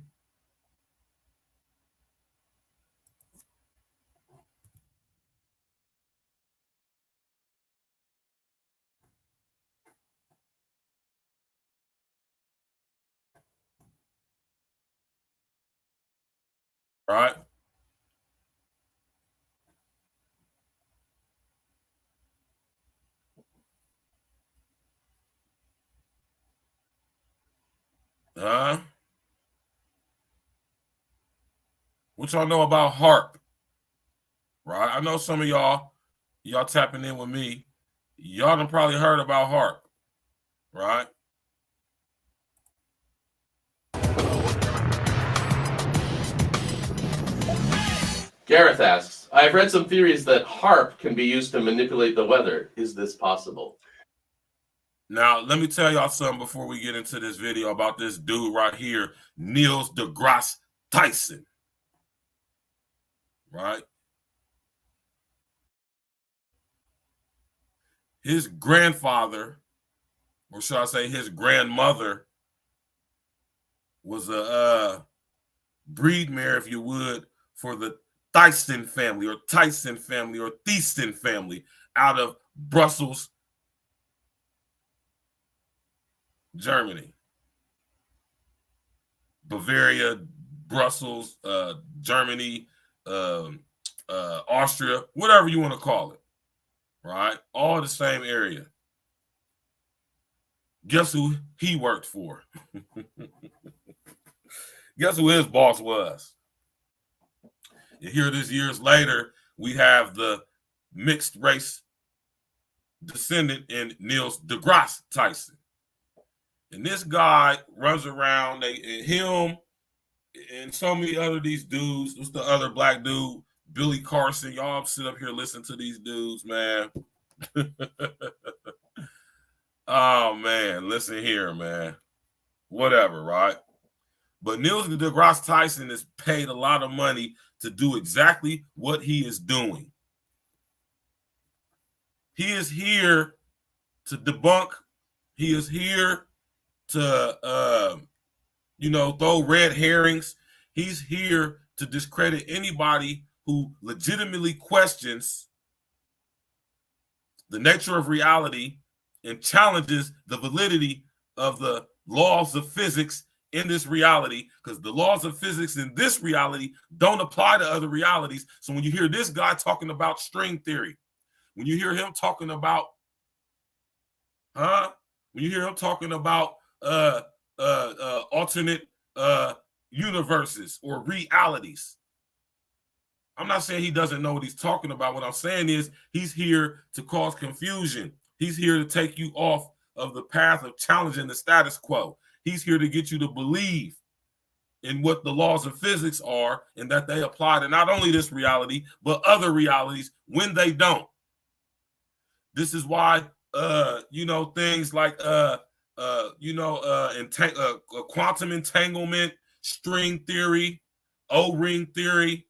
Right? What y'all know about HARP? Right? I know some of y'all tapping in with me. Y'all done probably heard about HARP. Right? Gareth asks, I've read some theories that HARP can be used to manipulate the weather. Is this possible? Now, let me tell y'all something before we get into this video about this dude right here, Neil deGrasse Tyson. Right? His grandfather, or should I say his grandmother, was a breed mare, if you would, for the Tyson family or Thyssen family out of Brussels, Germany. Bavaria, Brussels, Germany, Austria, whatever you want to call it. Right? All the same area. Guess who he worked for? Guess who his boss was? And here it is years later, we have the mixed race descendant in Neil deGrasse Tyson. And this guy runs around, him and so many other these dudes. What's the other black dude? Billy Carson. Y'all sit up here listening to these dudes, man. Oh, man. Listen here, man. Whatever, right? But Neil deGrasse Tyson is paid a lot of money to do exactly what he is doing. He is here to debunk. He is here to, throw red herrings. He's here to discredit anybody who legitimately questions the nature of reality and challenges the validity of the laws of physics in this reality, because the laws of physics in this reality don't apply to other realities. So when you hear this guy talking about string theory, when you hear him talking about, when you hear him talking about alternate universes or realities, I'm not saying he doesn't know what he's talking about. What I'm saying is he's here to cause confusion. He's here to take you off of the path of challenging the status quo. He's here to get you to believe in what the laws of physics are and that they apply to not only this reality, but other realities when they don't. This is why, things like, quantum entanglement, string theory, O-ring theory,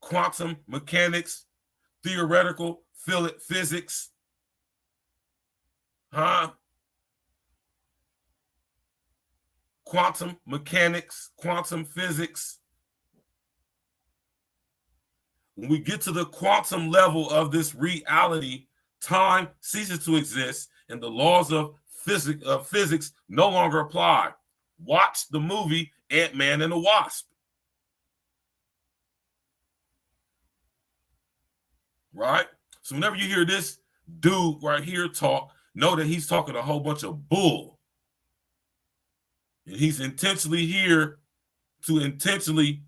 quantum mechanics, theoretical physics, quantum mechanics, quantum physics. When we get to the quantum level of this reality time ceases to exist and the laws of physics no longer apply. Watch the movie Ant-Man and the Wasp. Right? So whenever you hear this dude right here talk, know that he's talking a whole bunch of bull. And he's intentionally here to intentionally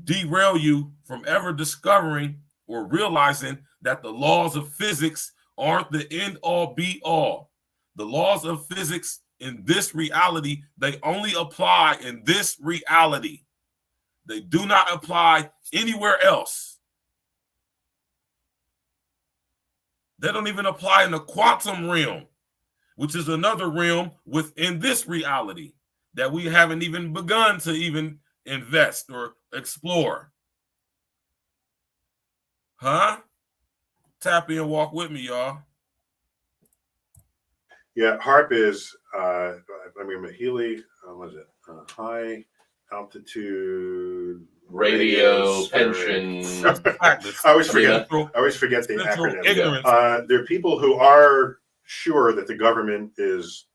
derail you from ever discovering or realizing that the laws of physics aren't the end all be all. The laws of physics in this reality, they only apply in this reality. They do not apply anywhere else. They don't even apply in the quantum realm, which is another realm within this reality that we haven't even begun to even invest or explore. Huh? Tap in, walk with me, y'all. Yeah, HARP is, Healy, what is it? High altitude radio pension. I always forget the acronym. There are people who are sure that the government is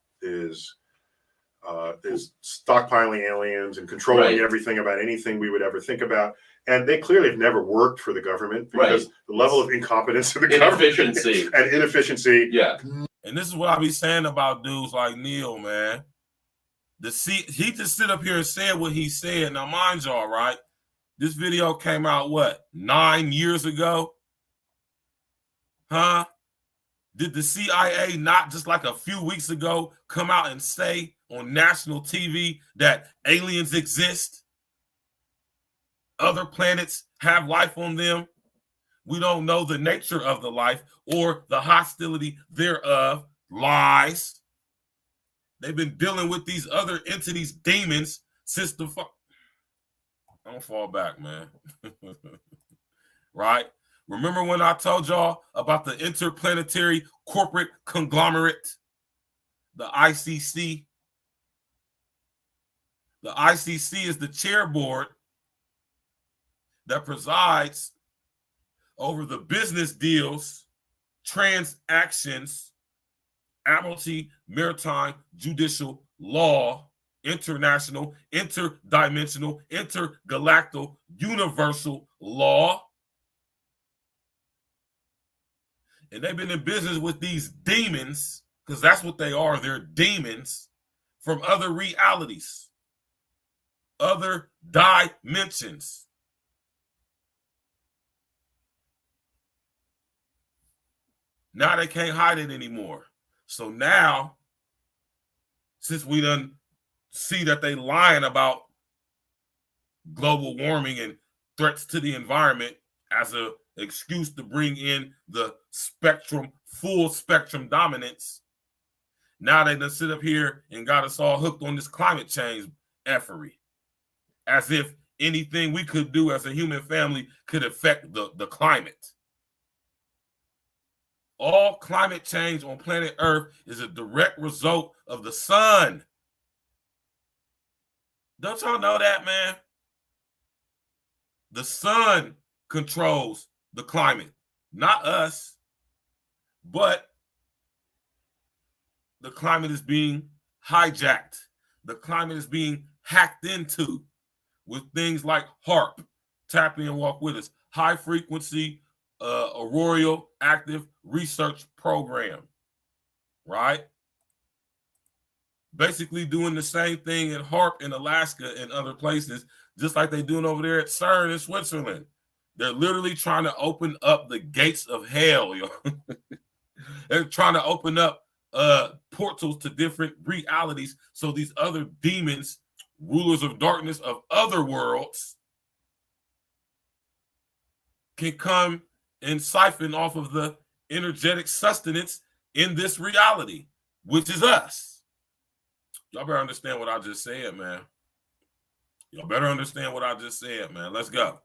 stockpiling aliens and controlling everything about anything we would ever think about. And they clearly have never worked for the government because the level of incompetence of the government and inefficiency. Yeah. And this is what I be saying about dudes like Neil, man. He just sit up here and said what he said. Now, mind y'all, right? This video came out, what, 9 years ago? Huh? Did the CIA not just like a few weeks ago come out and say on national TV that aliens exist? Other planets have life on them. We don't know the nature of the life or the hostility thereof. Lies. They've been dealing with these other entities, demons, since the don't fall back, man. Right? Remember when I told y'all about the interplanetary corporate conglomerate, the ICC? The ICC is the chair board that presides over the business deals, transactions, admiralty, maritime, judicial, law, international, interdimensional, intergalactic, universal law. And they've been in business with these demons, because that's what they are. They're demons from other realities, other dimensions. Now they can't hide it anymore. So now, since we done see that they lying about global warming and threats to the environment as an excuse to bring in the spectrum, full spectrum dominance, now they done sit up here and got us all hooked on this climate change effery, as if anything we could do as a human family could affect the climate. All climate change on planet Earth is a direct result of the sun. Don't y'all know that, man? The sun controls the climate, not us. But the climate is being hijacked. The climate is being hacked into with things like HARP, tap in and walk with us, high frequency auroral active research program, right? Basically doing the same thing in HARP in Alaska and other places, just like they're doing over there at CERN in Switzerland. They're literally trying to open up the gates of hell, yo. They're trying to open up portals to different realities so these other demons, rulers of darkness of other worlds, can come and siphon off of the energetic sustenance in this reality, which is us. Y'all better understand what I just said, man. Y'all better understand what I just said, man. Let's go.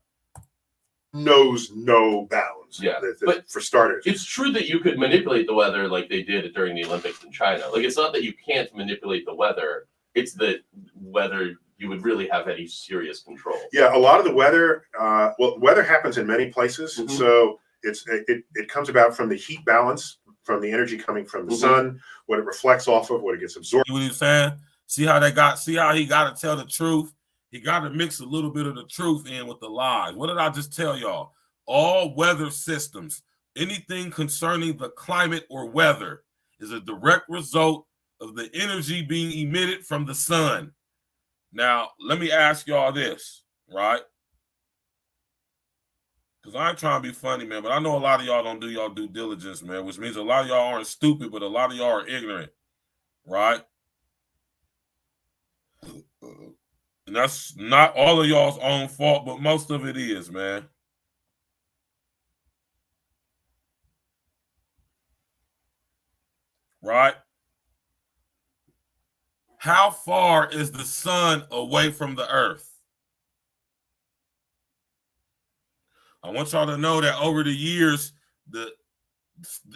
Knows no bounds. Yeah, but for starters, it's true that you could manipulate the weather like they did during the Olympics in China. Like, it's not that you can't manipulate the weather, it's that whether you would really have any serious control. Yeah, a lot of the weather, weather happens in many places. So It comes about from the heat balance, from the energy coming from the sun, what it reflects off of, what it gets absorbed. You know what he's saying? See how he got to tell the truth? He got to mix a little bit of the truth in with the lies. What did I just tell y'all? All weather systems, anything concerning the climate or weather, is a direct result of the energy being emitted from the sun. Now, let me ask y'all this, right? Because I ain't trying to be funny, man, but I know a lot of y'all don't do y'all due diligence, man, which means a lot of y'all aren't stupid, but a lot of y'all are ignorant, right? And that's not all of y'all's own fault, but most of it is, man. Right? How far is the sun away from the earth? I want y'all to know that over the years,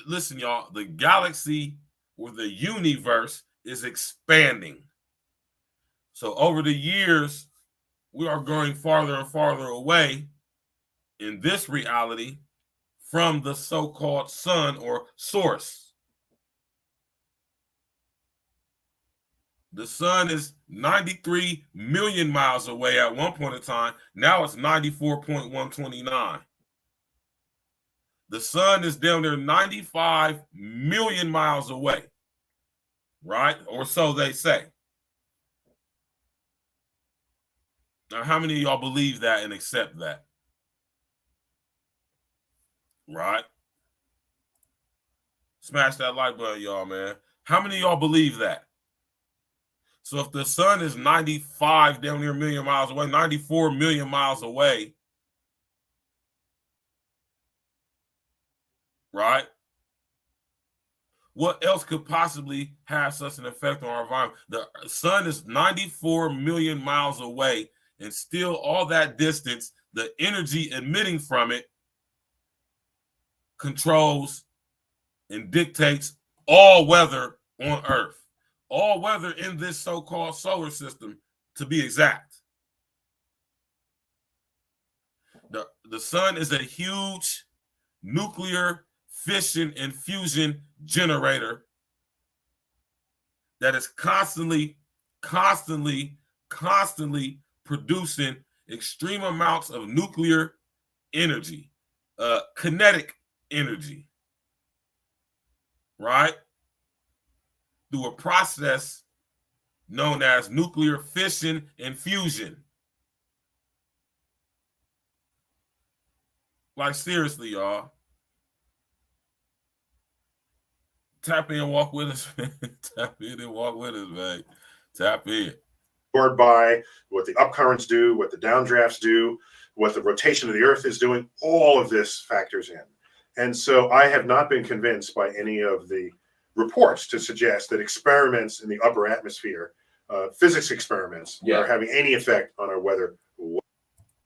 listen, y'all, the galaxy or the universe is expanding. So over the years, we are going farther and farther away in this reality from the so-called sun or source. The sun is 93 million miles away at one point in time. Now it's 94.129. The sun is down there 95 million miles away, right? Or so they say. Now, how many of y'all believe that and accept that? Right? Smash that like button, y'all, man. How many of y'all believe that? So if the sun is 95 down near million miles away, 94 million miles away, right? What else could possibly have such an effect on our environment? The sun is 94 million miles away, and still all that distance, the energy emitting from it controls and dictates all weather on Earth. All weather in this so-called solar system, to be exact. The sun is a huge nuclear fission and fusion generator that is constantly producing extreme amounts of nuclear energy, kinetic energy, right? Through a process known as nuclear fission and fusion. Like, seriously, y'all. Tap in and walk with us, man. Tap in and walk with us, man. Tap in. By what the upcurrents do, what the downdrafts do, what the rotation of the Earth is doing, all of this factors in. And so I have not been convinced by any of the reports to suggest that experiments in the upper atmosphere, physics experiments, are having any effect on our weather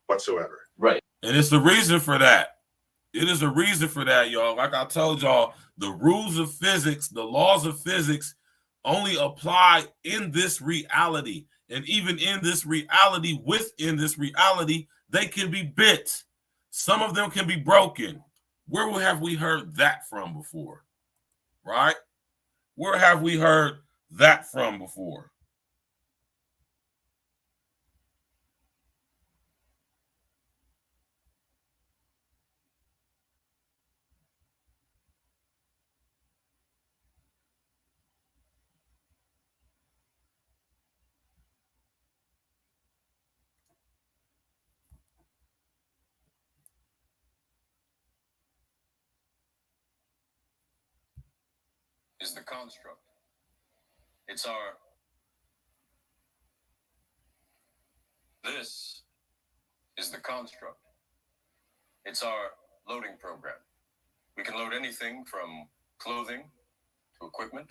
whatsoever. Right. And it's a reason for that. It is a reason for that, y'all. Like I told y'all, the rules of physics, the laws of physics only apply in this reality. And even in this reality, within this reality, they can be bent. Some of them can be broken. Where have we heard that from before? Right? Where have we heard that from before? Is the construct. It's our. This is the construct. It's our loading program. We can load anything from clothing to equipment,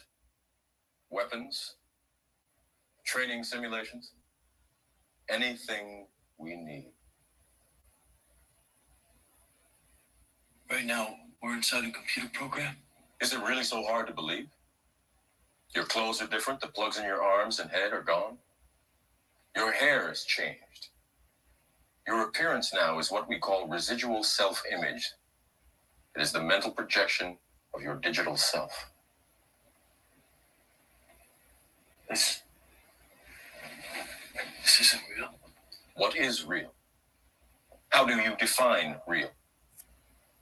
weapons, training simulations, anything we need. Right now, we're inside a computer program. Is it really so hard to believe? Your clothes are different. The plugs in your arms and head are gone. Your hair has changed. Your appearance now is what we call residual self-image. It is the mental projection of your digital self. This isn't real. What is real? How do you define real?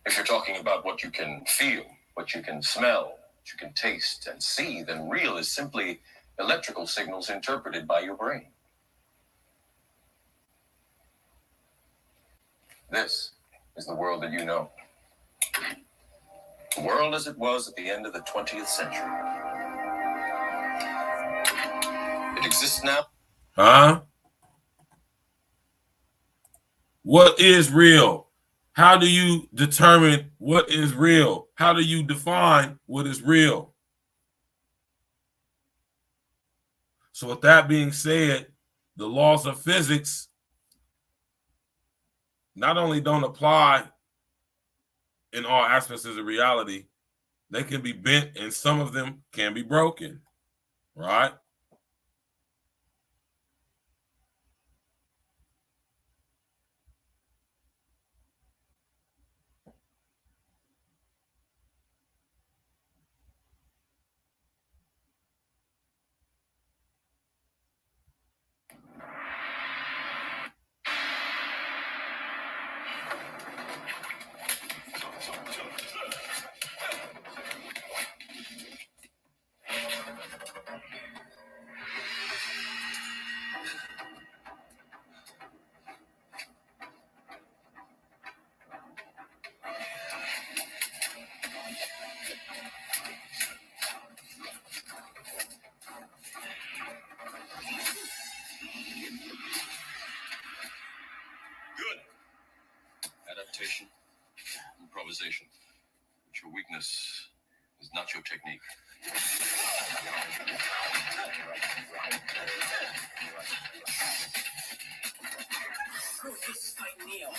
If you're talking about what you can feel, what you can smell, what you can taste and see, then real is simply electrical signals interpreted by your brain. This is the world that you know. The world as it was at the end of the 20th century. It exists now. Huh? What is real? How do you determine what is real? How do you define what is real? So with that being said, the laws of physics not only don't apply in all aspects of the reality, they can be bent and some of them can be broken, right? Adaptation, improvisation. But your weakness is not your technique. This is fighting Neo.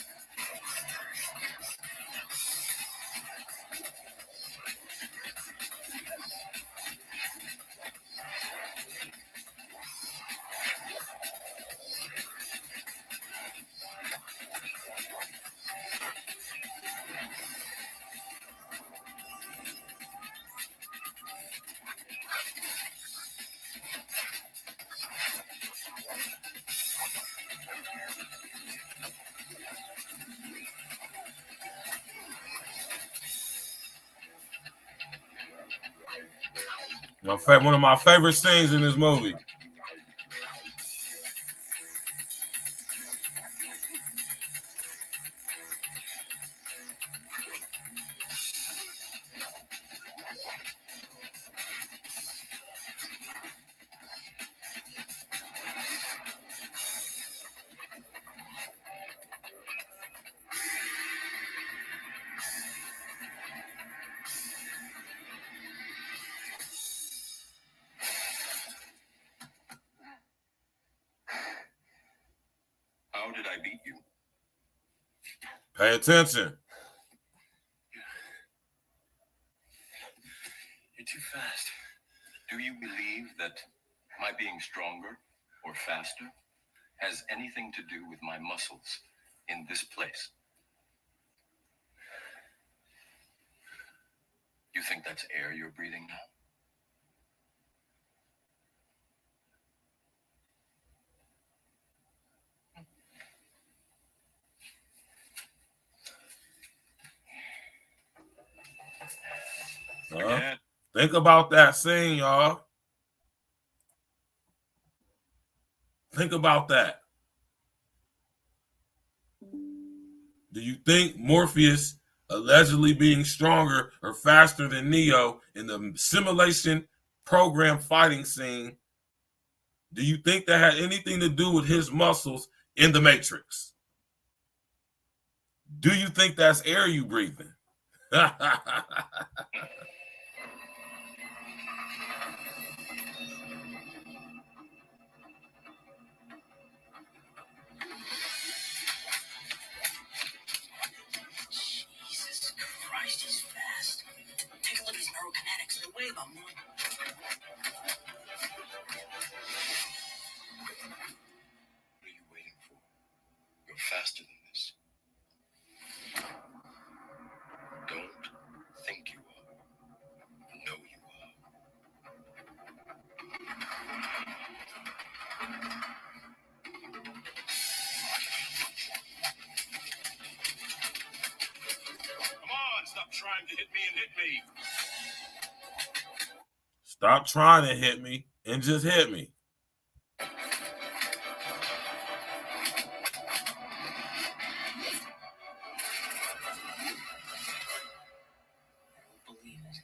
One of my favorite scenes in this movie. How did I beat you? Pay attention. You're too fast. Do you believe that my being stronger or faster has anything to do with my muscles in this place? You think that's air you're breathing now? Think about that scene, y'all. Think about that. Do you think Morpheus allegedly being stronger or faster than Neo in the simulation program fighting scene, do you think that had anything to do with his muscles in the Matrix? Do you think that's air you breathing? Jesus Christ, he's fast. Take a look at his neurokinetics. They're way above normal. What are you waiting for? You're faster than this. Don't trying to hit me and hit me. Stop trying to hit me and just hit me. Believe it.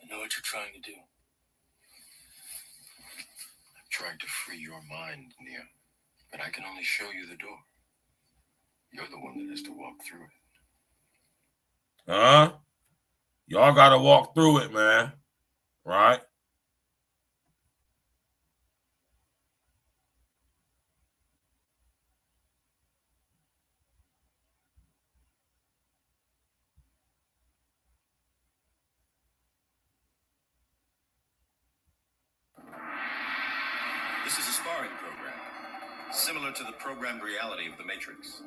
I know what you're trying to do. I'm trying to free your mind, Nia. But I can only show you the door. You're the one that has to walk through it. Y'all got to walk through it, man. Right? This is a sparring program, similar to the programmed reality of the Matrix.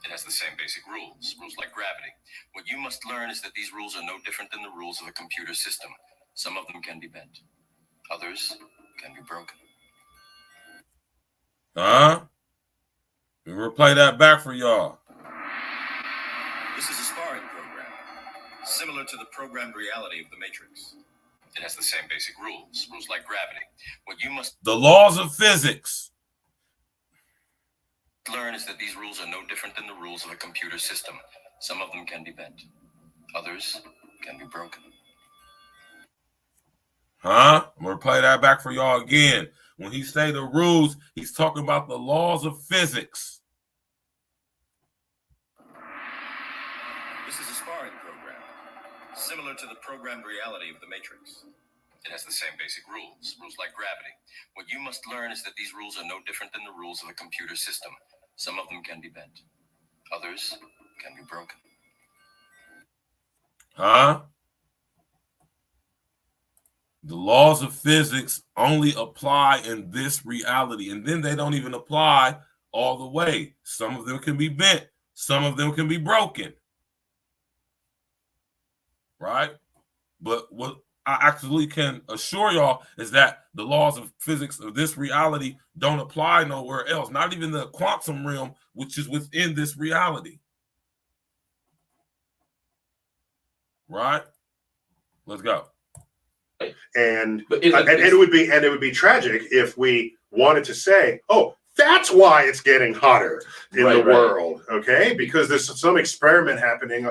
It has the same basic rules like gravity. What you must learn is that these rules are no different than the rules of a computer system. Some of them can be bent. Others can be broken. We'll play that back for y'all. This is a sparring program, similar to the programmed reality of the Matrix. It has the same basic rules like gravity. What you must The laws of physics. learn is that these rules are no different than the rules of a computer system. Some of them can be bent. Others can be broken. I'm going to play that back for y'all again. When he say the rules, he's talking about the laws of physics. This is a sparring program, similar to the programmed reality of the Matrix. It has the same basic rules like gravity. What you must learn is that these rules are no different than the rules of a computer system. Some of them can be bent. Others can be broken. The laws of physics only apply in this reality, and then they don't even apply all the way. Some of them can be bent. Some of them can be broken. Right? But what I actually can assure y'all is that the laws of physics of this reality don't apply nowhere else, not even the quantum realm, which is within this reality. Right? Let's go. And it would be tragic if we wanted to say, oh, that's why it's getting hotter in the world, okay? Because there's some experiment happening.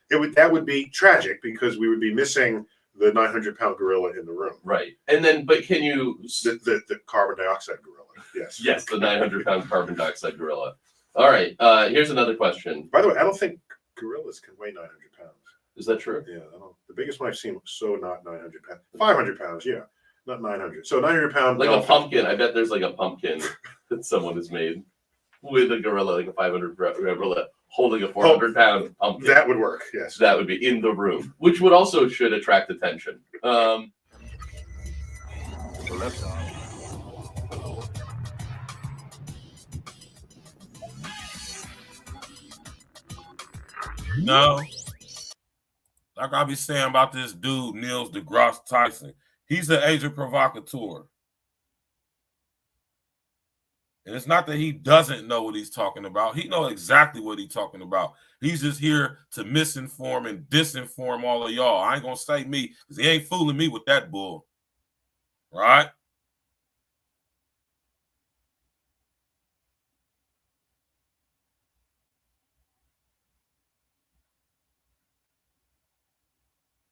That would be tragic because we would be missing the 900-pound gorilla in the room. Right. And then, but can you... The carbon dioxide gorilla, yes. Yes, the 900-pound carbon dioxide gorilla. All right, here's another question. By the way, I don't think gorillas can weigh 900 pounds. Is that true? Yeah, the biggest one I've seen was not 900 pounds. 500 pounds, yeah, not 900. So 900 pounds. Like a pumpkin. I bet there's like a pumpkin that someone has made with a gorilla, like a 500 gorilla holding a 400-pound pumpkin. That would work, yes. That would be in the room, which would also should attract attention. No. Like I be saying about this dude, Neil deGrasse Tyson. He's an agent provocateur. And it's not that he doesn't know what he's talking about. He knows exactly what he's talking about. He's just here to misinform and disinform all of y'all. I ain't going to say me because he ain't fooling me with that bull. Right?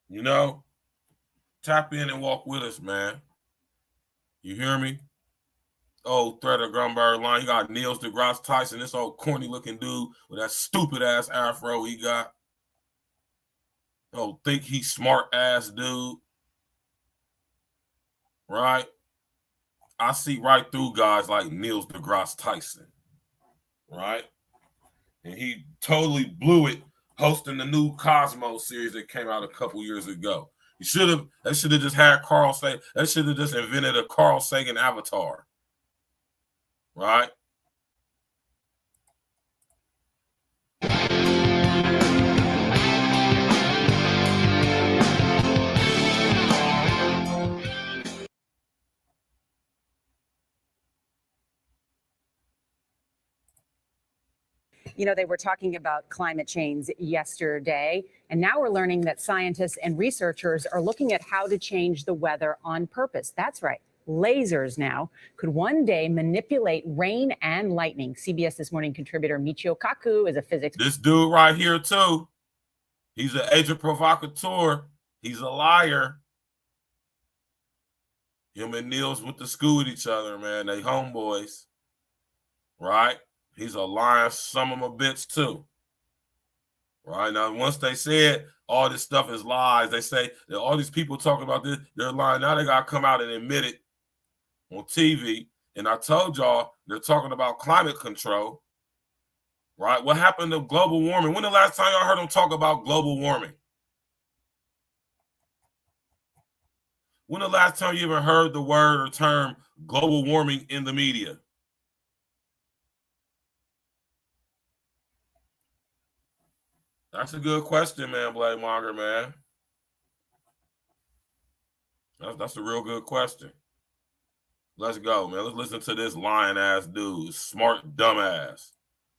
You know, tap in and walk with us, man. You hear me? Oh, Threader Grunberg line. You got Neil deGrasse Tyson, this old corny looking dude with that stupid ass afro he got. Oh, think he's smart ass dude. Right? I see right through guys like Neil deGrasse Tyson. Right? And he totally blew it hosting the new Cosmos series that came out a couple years ago. They should have just had Carl Sagan. They should have just invented a Carl Sagan avatar. Right? You know, they were talking about climate change yesterday, and now we're learning that scientists and researchers are looking at how to change the weather on purpose. That's right. Lasers now could one day manipulate rain and lightning. CBS This Morning contributor Michio Kaku is a physics. This dude right here, too. He's an agent provocateur. He's a liar. Him and Niels went to school with each other, man. They homeboys. Right? He's a liar, some of them a bitch, too. Right? Now, once they said all this stuff is lies, they say that all these people talking about this, they're lying. Now they got to come out and admit it on TV. And I told y'all they're talking about climate control. Right? What happened to global warming? When the last time y'all heard them talk about global warming? When the last time you ever heard the word or term global warming in the media? That's a good question, man, Blade Monger, man. That's a real good question. Let's go, man. Let's listen to this lying-ass dude, smart dumbass.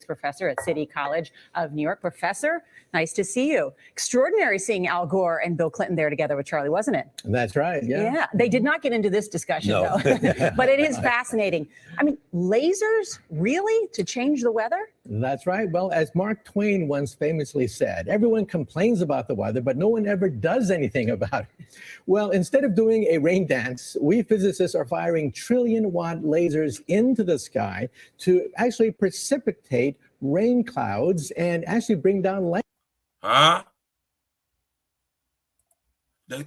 Professor at City College of New York. Professor, nice to see you. Extraordinary seeing Al Gore and Bill Clinton there together with Charlie, wasn't it? That's right, yeah. Yeah, they did not get into this discussion, No. though. But it is fascinating. I mean, lasers, really, to change the weather? That's right. Well, as Mark Twain once famously said, everyone complains about the weather, but no one ever does anything about it. Well, instead of doing a rain dance, we physicists are firing trillion-watt lasers into the sky to actually precipitate rain clouds and actually bring down rain. Huh? The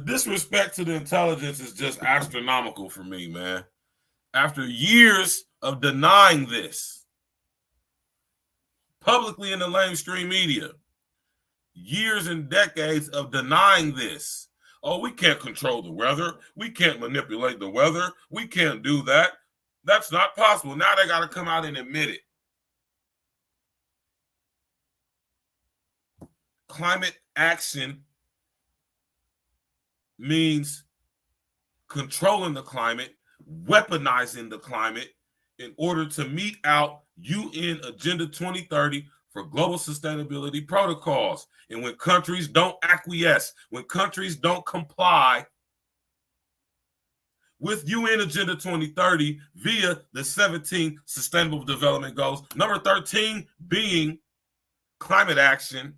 disrespect to the intelligence is just astronomical for me, man. After years of denying this publicly in the mainstream media, years and decades of denying this. Oh, we can't control the weather. We can't manipulate the weather. We can't do that. That's not possible. Now they got to come out and admit it. Climate action means controlling the climate, weaponizing the climate in order to meet out UN Agenda 2030 for global sustainability protocols. And when countries don't acquiesce, when countries don't comply with UN Agenda 2030 via the 17 Sustainable Development Goals, number 13 being climate action,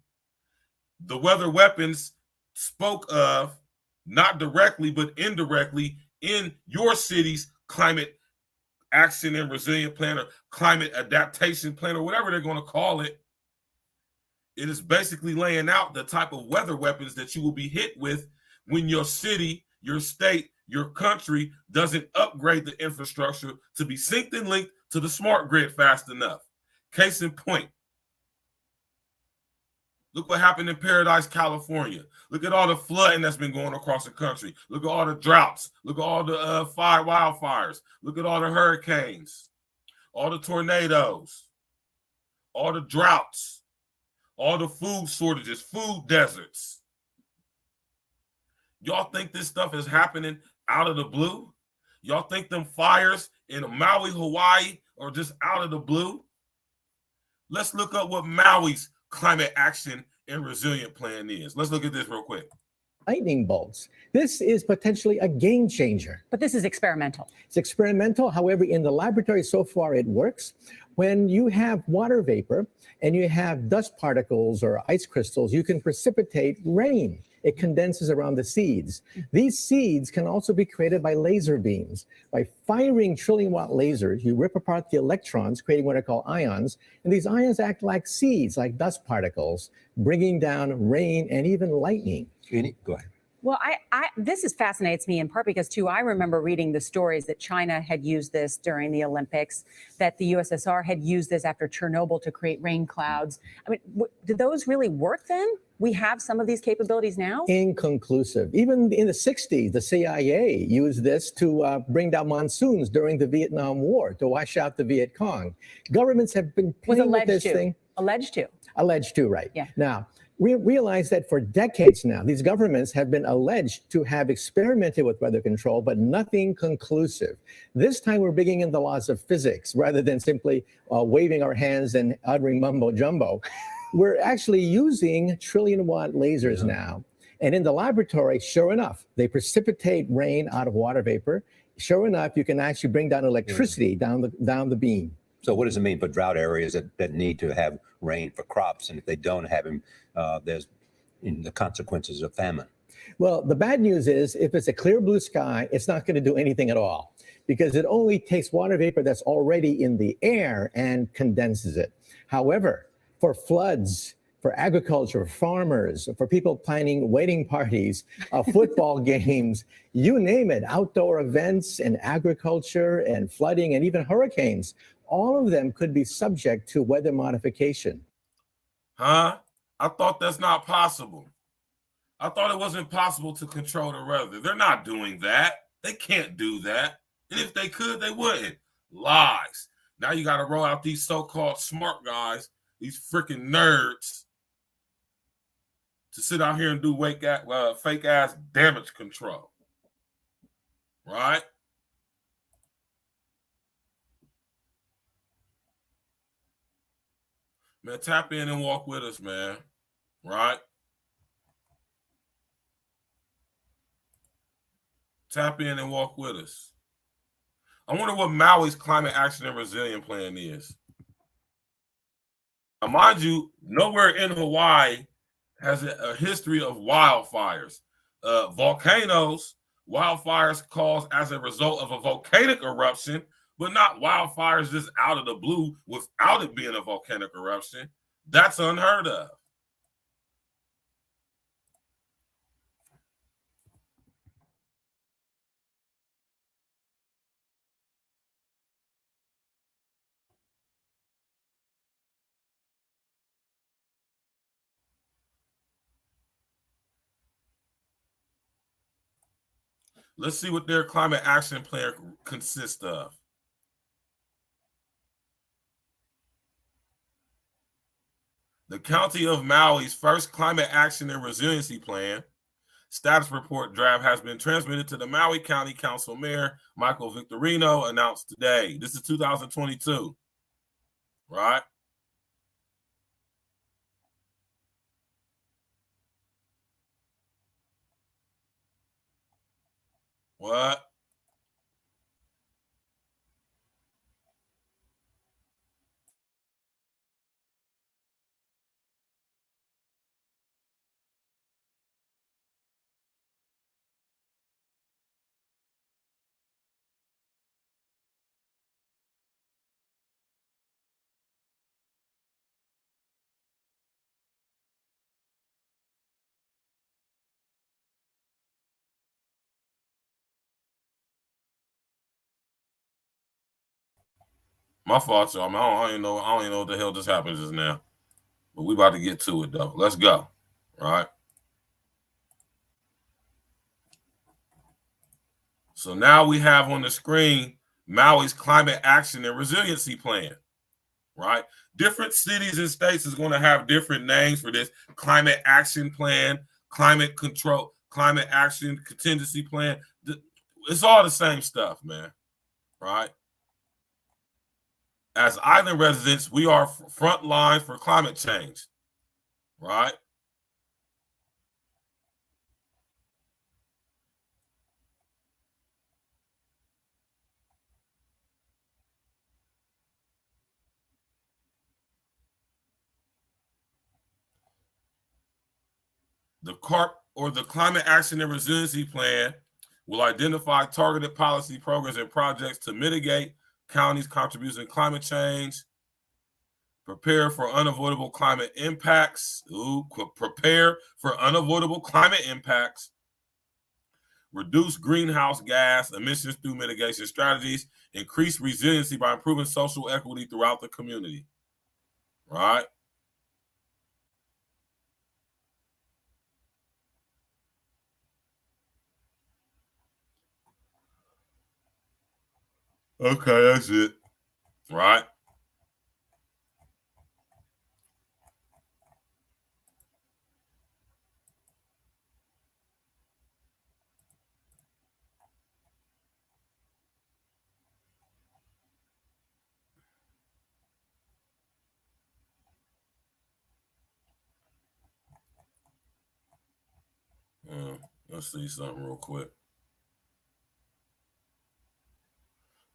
the weather weapons spoke of, not directly, but indirectly in your city's climate action and resilient plan or climate adaptation plan or whatever they're going to call it. It is basically laying out the type of weather weapons that you will be hit with when your city, your state, your country doesn't upgrade the infrastructure to be synced and linked to the smart grid fast enough. Case in point, look what happened in Paradise, California. Look at all the flooding that's been going across the country. Look at all the droughts. Look at all the wildfires. Look at all the hurricanes, all the tornadoes, all the droughts, all the food shortages, food deserts. Y'all think this stuff is happening out of the blue? Y'all think them fires in Maui, Hawaii are just out of the blue? Let's look up what Maui's climate action and resilient plan is. Let's look at this real quick. Lightning bolts. This is potentially a game changer. But this is experimental. It's experimental. However, in the laboratory so far, it works. When you have water vapor and you have dust particles or ice crystals, you can precipitate rain. It condenses around the seeds. These seeds can also be created by laser beams. By firing trillion-watt lasers, you rip apart the electrons, creating what are called ions, and these ions act like seeds, like dust particles, bringing down rain and even lightning. Go ahead. Well, this fascinates me in part because, too, I remember reading the stories that China had used this during the Olympics, that the USSR had used this after Chernobyl to create rain clouds. I mean, did those really work then? We have some of these capabilities now? Inconclusive. Even in the 60s, the CIA used this to bring down monsoons during the Vietnam War, to wash out the Viet Cong. Governments have been playing with this thing. Alleged to. Alleged to, right. Yeah. Now, We realize that for decades now, these governments have been alleged to have experimented with weather control, but nothing conclusive. This time we're bringing in the laws of physics rather than simply waving our hands and uttering mumbo jumbo. We're actually using trillion-watt lasers now. And in the laboratory, sure enough, they precipitate rain out of water vapor. Sure enough, you can actually bring down electricity down the beam. So what does it mean for drought areas that need to have rain for crops? And if they don't have them, there's the consequences of famine. Well, the bad news is if it's a clear blue sky, it's not going to do anything at all because it only takes water vapor that's already in the air and condenses it. However, for floods, for agriculture, farmers, for people planning wedding parties, football games, you name it, outdoor events and agriculture and flooding and even hurricanes, all of them could be subject to weather modification. Huh? I thought that's not possible. I thought it wasn't possible to control the weather. They're not doing that. They can't do that. And if they could, they wouldn't. Lies. Now you got to roll out these so-called smart guys, these freaking nerds, to sit out here and do fake ass damage control. Right? Man, tap in and walk with us, man. Right? Tap in and walk with us. I wonder what Maui's climate action and resilient plan is. Now, mind you, nowhere in Hawaii has a history of wildfires. Volcanoes, wildfires caused as a result of a volcanic eruption, but not wildfires just out of the blue without it being a volcanic eruption. That's unheard of. Let's see what their climate action plan consists of. The County of Maui's first climate action and resiliency plan status report draft has been transmitted to the Maui County Council Mayor Michael Victorino, announced today. This is 2022, right? What? My fault, y'all. I don't even know what the hell just happened just now. But we about to get to it, though. Let's go. All right. So now we have on the screen Maui's climate action and resiliency plan, right? Different cities and states is going to have different names for this climate action plan, climate control, climate action contingency plan. It's all the same stuff, man, right? As island residents, we are front line for climate change, right? The Climate Action and Resiliency Plan will identify targeted policy programs and projects to mitigate counties' contribution to climate change, prepare for unavoidable climate impacts, reduce greenhouse gas emissions through mitigation strategies, increase resiliency by improving social equity throughout the community, right? Okay, that's it. Right? Let's see something real quick.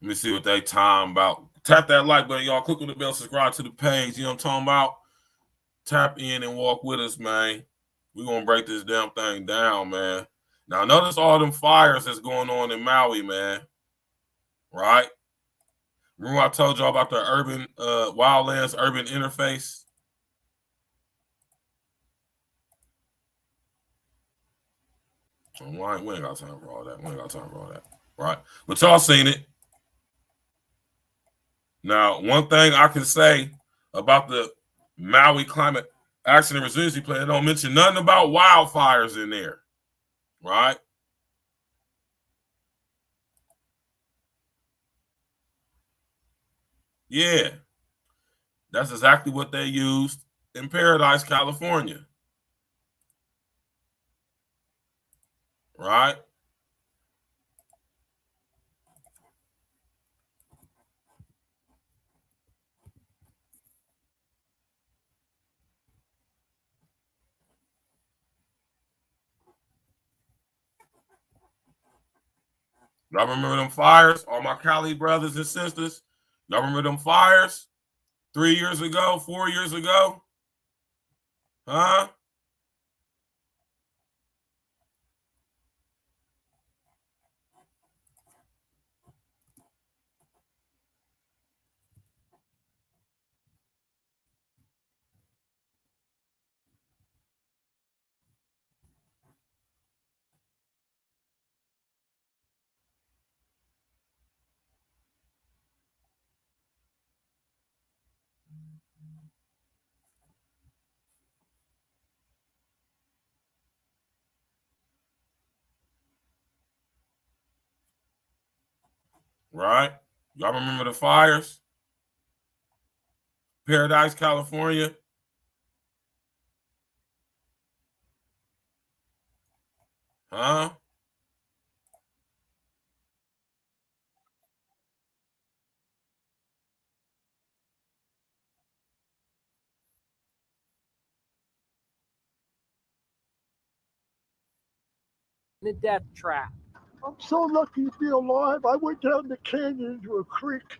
Let me see what they time about. Tap that like button, y'all. Click on the bell, subscribe to the page. You know what I'm talking about? Tap in and walk with us, man. We're going to break this damn thing down, man. Now, notice all them fires that's going on in Maui, man. Right? Remember I told y'all about the urban, wildlands urban interface? We ain't got time for all that. We ain't got time for all that. Right? But y'all seen it. Now, one thing I can say about the Maui Climate Action and Resiliency Plan, don't mention nothing about wildfires in there. Right? Yeah. That's exactly what they used in Paradise, California. Right? Y'all remember them fires? All my Cali brothers and sisters. Y'all remember them fires 3 years ago, 4 years ago? Huh? Right? Y'all remember the fires? Paradise, California? Huh? The death trap. I'm so lucky to be alive. I went down the canyon into a creek.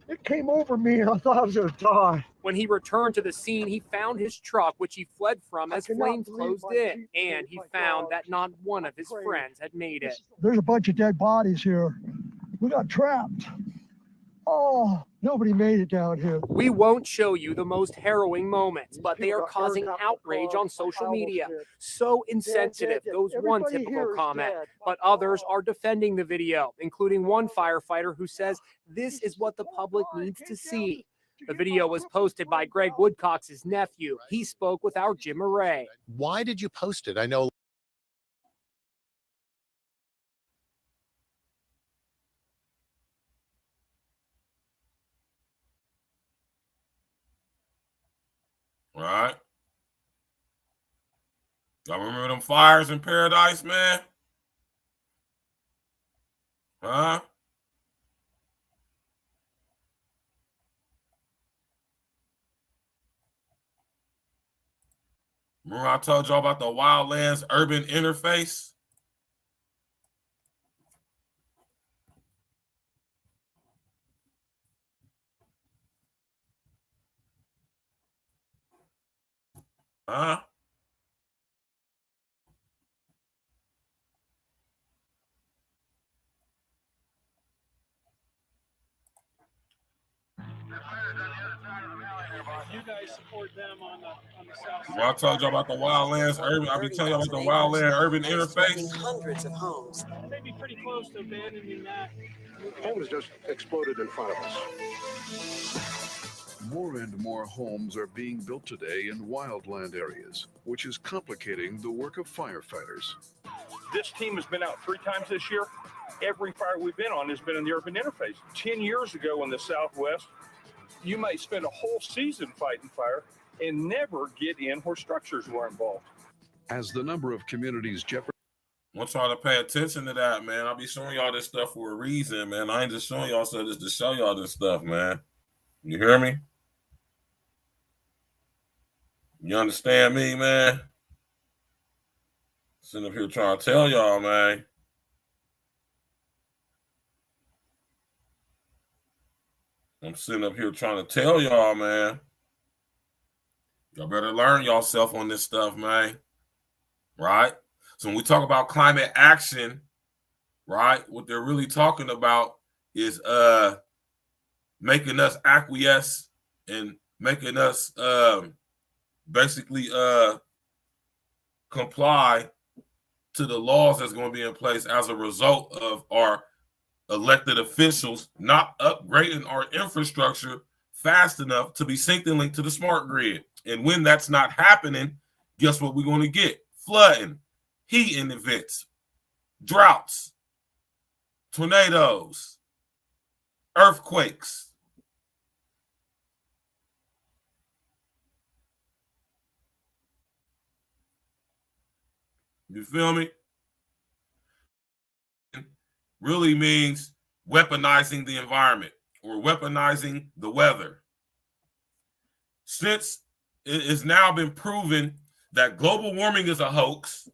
It came over me and I thought I was going to die. When he returned to the scene, he found his truck, which he fled from as flames closed in, and he found that not one of his friends had made it. There's a bunch of dead bodies here. We got trapped. Oh, nobody made it down here. We won't show you the most harrowing moments, but they are causing outrage on social media. So insensitive, goes one typical comment, but others are defending the video, including one firefighter who says this is what the public needs to see. The video was posted by Greg Woodcock's nephew. He spoke with our Jim Murray. Why did you post it? I know. Right? Y'all remember them fires in Paradise, man? Huh? Remember I told y'all about the wildlands urban interface? Huh? You guys support them on the south side. Well, I told you about the wildlands urban. I'll be telling you about the wildland urban interface. Hundreds of homes. They'd be pretty close to abandoning that. Homes just exploded in front of us. More and more homes are being built today in wildland areas, which is complicating the work of firefighters. This team has been out 3 times this year. Every fire we've been on has been in the urban interface. 10 years ago in the Southwest, you might spend a whole season fighting fire and never get in where structures were involved. As the number of communities jeopardized. I want y'all to pay attention to that, man. I'll be showing y'all this stuff for a reason, man. I ain't just showing y'all stuff just to show y'all this stuff, man. You hear me? You understand me, man? Sitting up here trying to tell y'all, man. I'm sitting up here trying to tell y'all, man. Y'all better learn yourself on this stuff, man. Right? So when we talk about climate action, right, what they're really talking about is making us acquiesce and making us basically comply to the laws that's going to be in place as a result of our elected officials not upgrading our infrastructure fast enough to be synced and linked to the smart grid. And when that's not happening, guess what we're going to get? Flooding, heating events, droughts, tornadoes, earthquakes. You feel me? Really means weaponizing the environment or weaponizing the weather. Since it has now been proven that global warming is a hoax,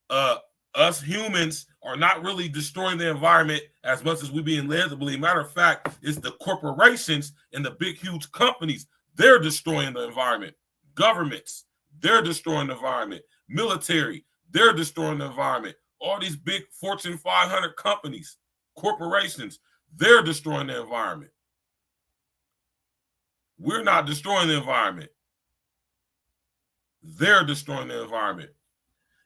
us humans are not really destroying the environment as much as we're being led to believe. Matter of fact, it's the corporations and the big, huge companies. They're destroying the environment. Governments, they're destroying the environment. Military, they're destroying the environment. All these big Fortune 500 companies, corporations, they're destroying the environment. We're not destroying the environment. They're destroying the environment.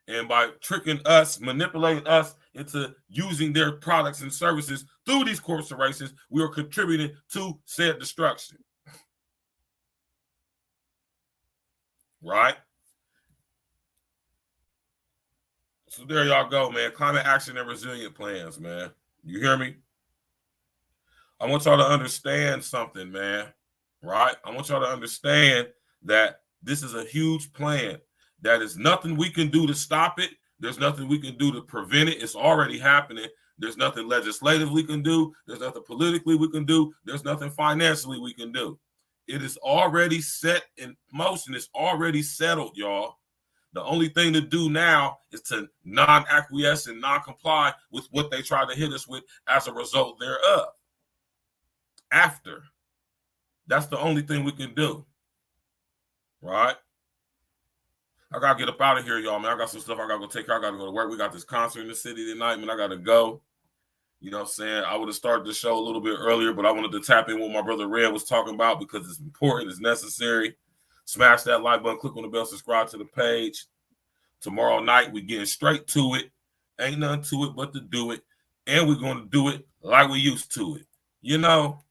And by tricking us, manipulating us into using their products and services through these corporations, we are contributing to said destruction. Right? So there y'all go, man. Climate action and resilient plans, man. You hear me? I want y'all to understand something, man. Right? I want y'all to understand that this is a huge plan. That is nothing we can do to stop it. There's nothing we can do to prevent it. It's already happening. There's nothing legislatively we can do. There's nothing politically we can do. There's nothing financially we can do. It is already set in motion. It's already settled, y'all. The only thing to do now is to non-acquiesce and non-comply with what they try to hit us with as a result thereof. After. That's the only thing we can do. Right? I got to get up out of here, y'all, man. I got some stuff I got to go take care of. I got to go to work. We got this concert in the city tonight, man. I got to go. You know what I'm saying? I would have started the show a little bit earlier, but I wanted to tap in what my brother Red was talking about because it's important, it's necessary. Smash that like button, click on the bell, subscribe to the page. Tomorrow night, we getting straight to it. Ain't nothing to it but to do it. And we're going to do it like we used to it. You know?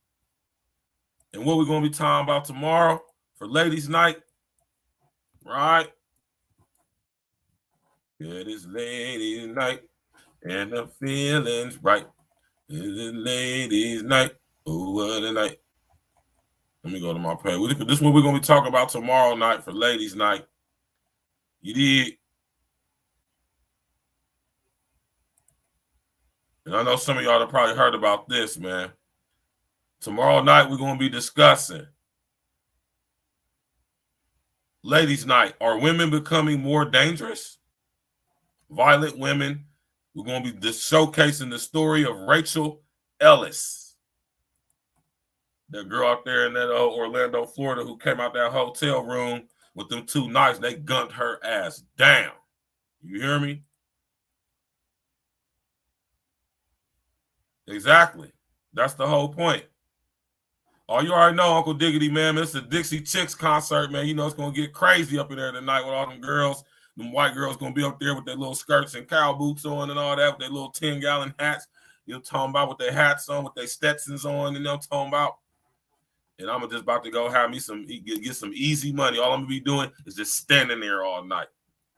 And what we're going to be talking about tomorrow for ladies' night, right? It is ladies' night, and the feeling's right. It is ladies' night. Oh, what a night. Let me go to my page. This is what we're going to be talking about tomorrow night for ladies' night. You did. And I know some of y'all have probably heard about this, man. Tomorrow night, we're going to be discussing ladies' night. Are women becoming more dangerous? Violent women. We're going to be showcasing the story of Rachel Ellis, that girl out there in that Orlando, Florida, who came out that hotel room with them two knives. They gunned her ass down. You hear me? Exactly. That's the whole point. Oh, you already know, Uncle Diggity, man. It's the Dixie Chicks concert, man. You know it's going to get crazy up in there tonight with all them girls. Them white girls going to be up there with their little skirts and cow boots on and all that, with their little 10-gallon hats. You know, talking about with their hats on, with their Stetsons on, you know, talking about. And I'm just about to go have me get some easy money. All I'm going to be doing is just standing there all night.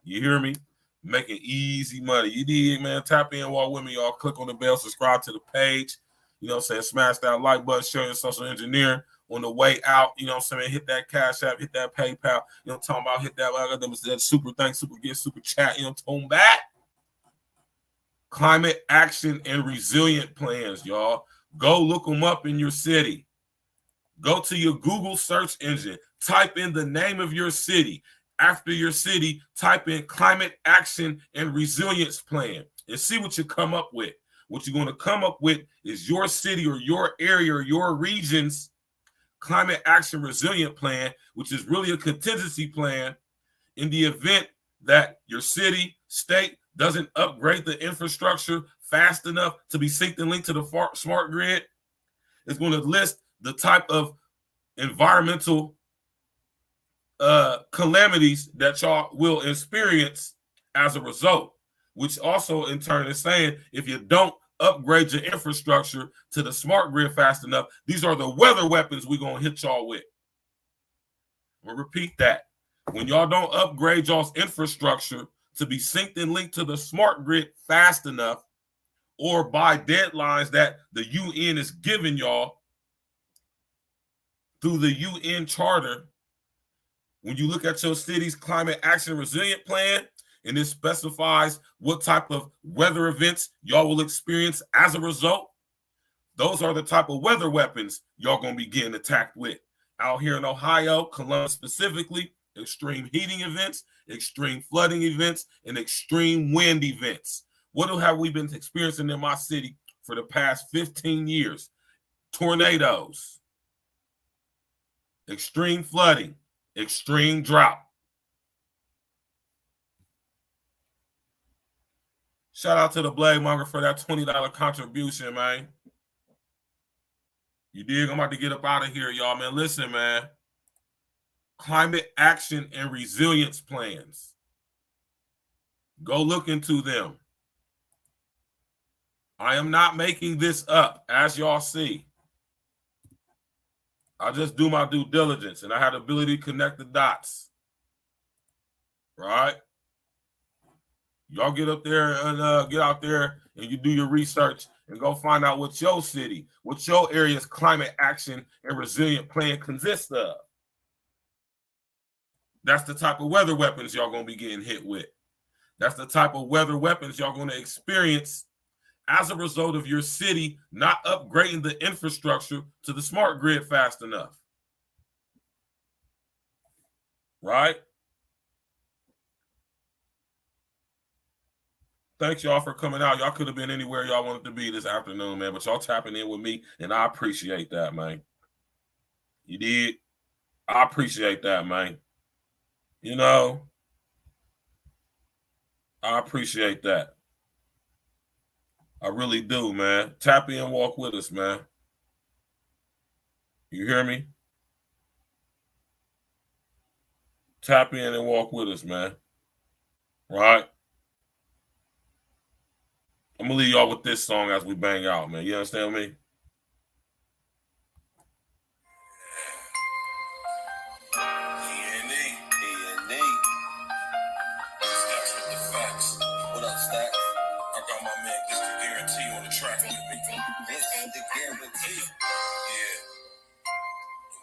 You hear me? Making easy money. You dig, man? Tap in, walk with me, y'all. Click on the bell, subscribe to the page. You know what I'm saying? Smash that like button, share your social engineering on the way out. You know what I'm saying? Hit that Cash App, hit that PayPal. You know what I'm talking about? Hit that super thanks, super gift, super chat. You know what I'm talking about? Climate action and resilient plans, y'all. Go look them up in your city. Go to your Google search engine. Type in the name of your city. after your city, type in climate action and resilience plan and see what you come up with. What you're going to come up with is your city or your area or your region's climate action resilient plan, which is really a contingency plan in the event that your city, state doesn't upgrade the infrastructure fast enough to be synced and linked to the smart grid. It's going to list the type of environmental calamities that y'all will experience as a result, which also in turn is saying if you don't upgrade your infrastructure to the smart grid fast enough, these are the weather weapons we're going to hit y'all with. We'll repeat that. When y'all don't upgrade y'all's infrastructure to be synced and linked to the smart grid fast enough, or by deadlines that the UN is giving y'all through the UN Charter, when you look at your city's climate action resilient plan, and it specifies what type of weather events y'all will experience as a result, those are the type of weather weapons y'all gonna be getting attacked with. Out here in Ohio, Columbus specifically, extreme heating events, extreme flooding events, and extreme wind events. What have we been experiencing in my city for the past 15 years? Tornadoes, extreme flooding, extreme drought. Shout out to the Blade Monger for that $20 contribution, man. You dig? I'm about to get up out of here, y'all, man. Listen, man. Climate action and resilience plans. Go look into them. I am not making this up, as y'all see. I just do my due diligence, and I have the ability to connect the dots. Right? Y'all get up there and get out there and you do your research and go find out what your city, what your area's climate action and resilient plan consists of. That's the type of weather weapons y'all gonna be getting hit with. That's the type of weather weapons y'all gonna experience as a result of your city not upgrading the infrastructure to the smart grid fast enough. Right? Thanks, y'all, for coming out. Y'all could have been anywhere y'all wanted to be this afternoon, man, but y'all tapping in with me, and I appreciate that, man. You did? I appreciate that, man. You know, I appreciate that. I really do, man. Tap in and walk with us, man. You hear me? Tap in and walk with us, man. Right? I'm going to leave y'all with this song as we bang out, man. You understand me? E&E. Stacks with the facts. What up, Stacks? I got my man Mr. Guarantee on the track with me. Mr. Guarantee. Yeah.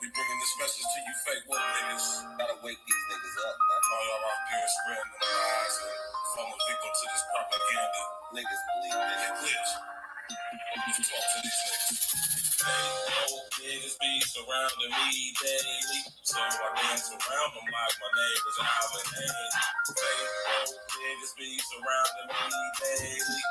We bringing this message to you fake woke niggas. Gotta wake these niggas up, man. All y'all out there spreading the lies and falling victim to this propaganda. Niggas believe in it. Glitch. You talk to these niggas. Fake woke niggas be surrounding me daily. So I dance around them like my name was Alvin Hayes. Fake woke niggas be surrounding me daily.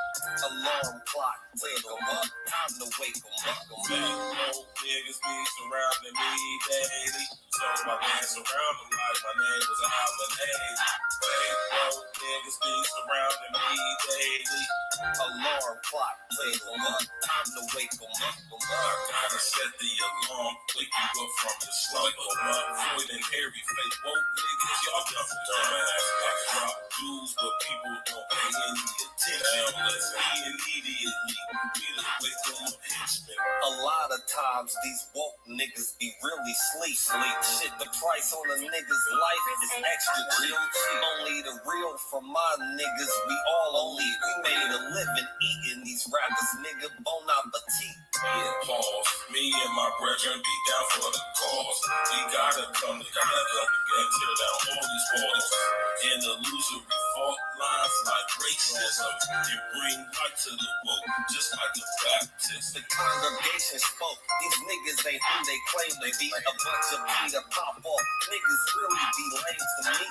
Alarm clock, wake 'em up, time to wake 'em up. Fake woke niggas be surrounding me daily. So I dance around them like my name was Alvin Hayes. Fake woke niggas be surrounding me daily. Alarm clock, wake 'em up, time to wake 'em up. I gotta set the alarm, wake you up from the slumber. Floyd and Harry, fake woke niggas, y'all dumbass. I drop dues, but people don't pay any attention. Let's be immediately, be the wake 'em up henchman. A lot of times these woke niggas be really sleep. Shit, the price on a nigga's life is extra real cheap. Only the real from my niggas, we all elite. We made a living eating these rappers, nigga, bon appetit. Yeah, pause. Me and my brethren be down for the cause. We gotta come together and tear down all these walls. And illusory fault lines like racism. And bring light to the woke, just like the Baptist. The congregation spoke, These niggas ain't who they claim to be. A bunch of Peter pop off niggas really be lame to me.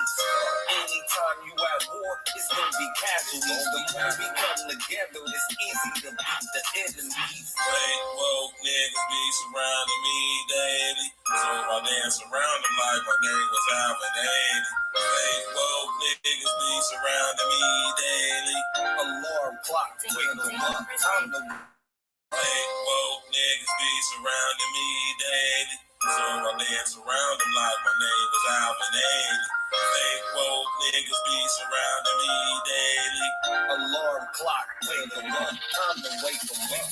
Anytime you at war, it's gonna be casualties. The more we come together, it's easy to beat the enemies. Fake woke niggas be surrounding me daily. So I dance around them like my name was Alvin Ailey. Fake woke niggas be surrounding me daily. Alarm clock, wake them up, time to. Fake woke niggas be surrounding me daily. So I dance around them like my name was Alvin Ailey. Fake woke niggas be surrounding me daily. Alarm clock, wake them up, time to wake them up.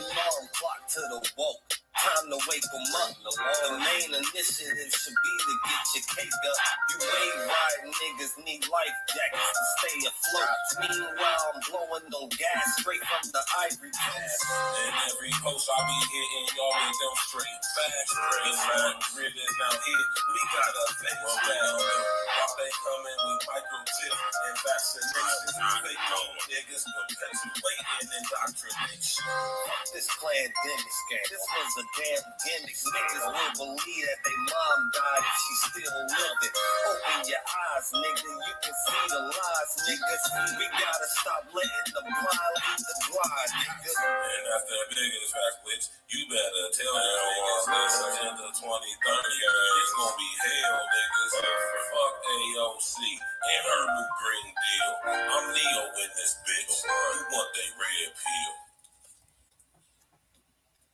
Alarm clock to the woke, time to wake them up. The main initiative should be to get your cake up. You wave riding niggas need life jackets to stay afloat. Meanwhile, I'm blowing no gas straight from the Ivory Coast. And every post I be hitting, y'all with them straight fast. This one grid is now hit. We got a face down. While they coming with microchip and vaccinations, they know niggas perpetuating indoctrination. This pandemic scam, this was a damn gimmick. Niggas will believe that they mom died if she still living. Open your eyes, nigga, you can see the lies, niggas. We gotta stop letting the blind lead the blind, nigga. And that's the biggest fact, which you better tell them niggas. Listen to the 2030, it's gonna be hell, niggas. Fuck AOC and her new green deal. I'm Neo in this bitch.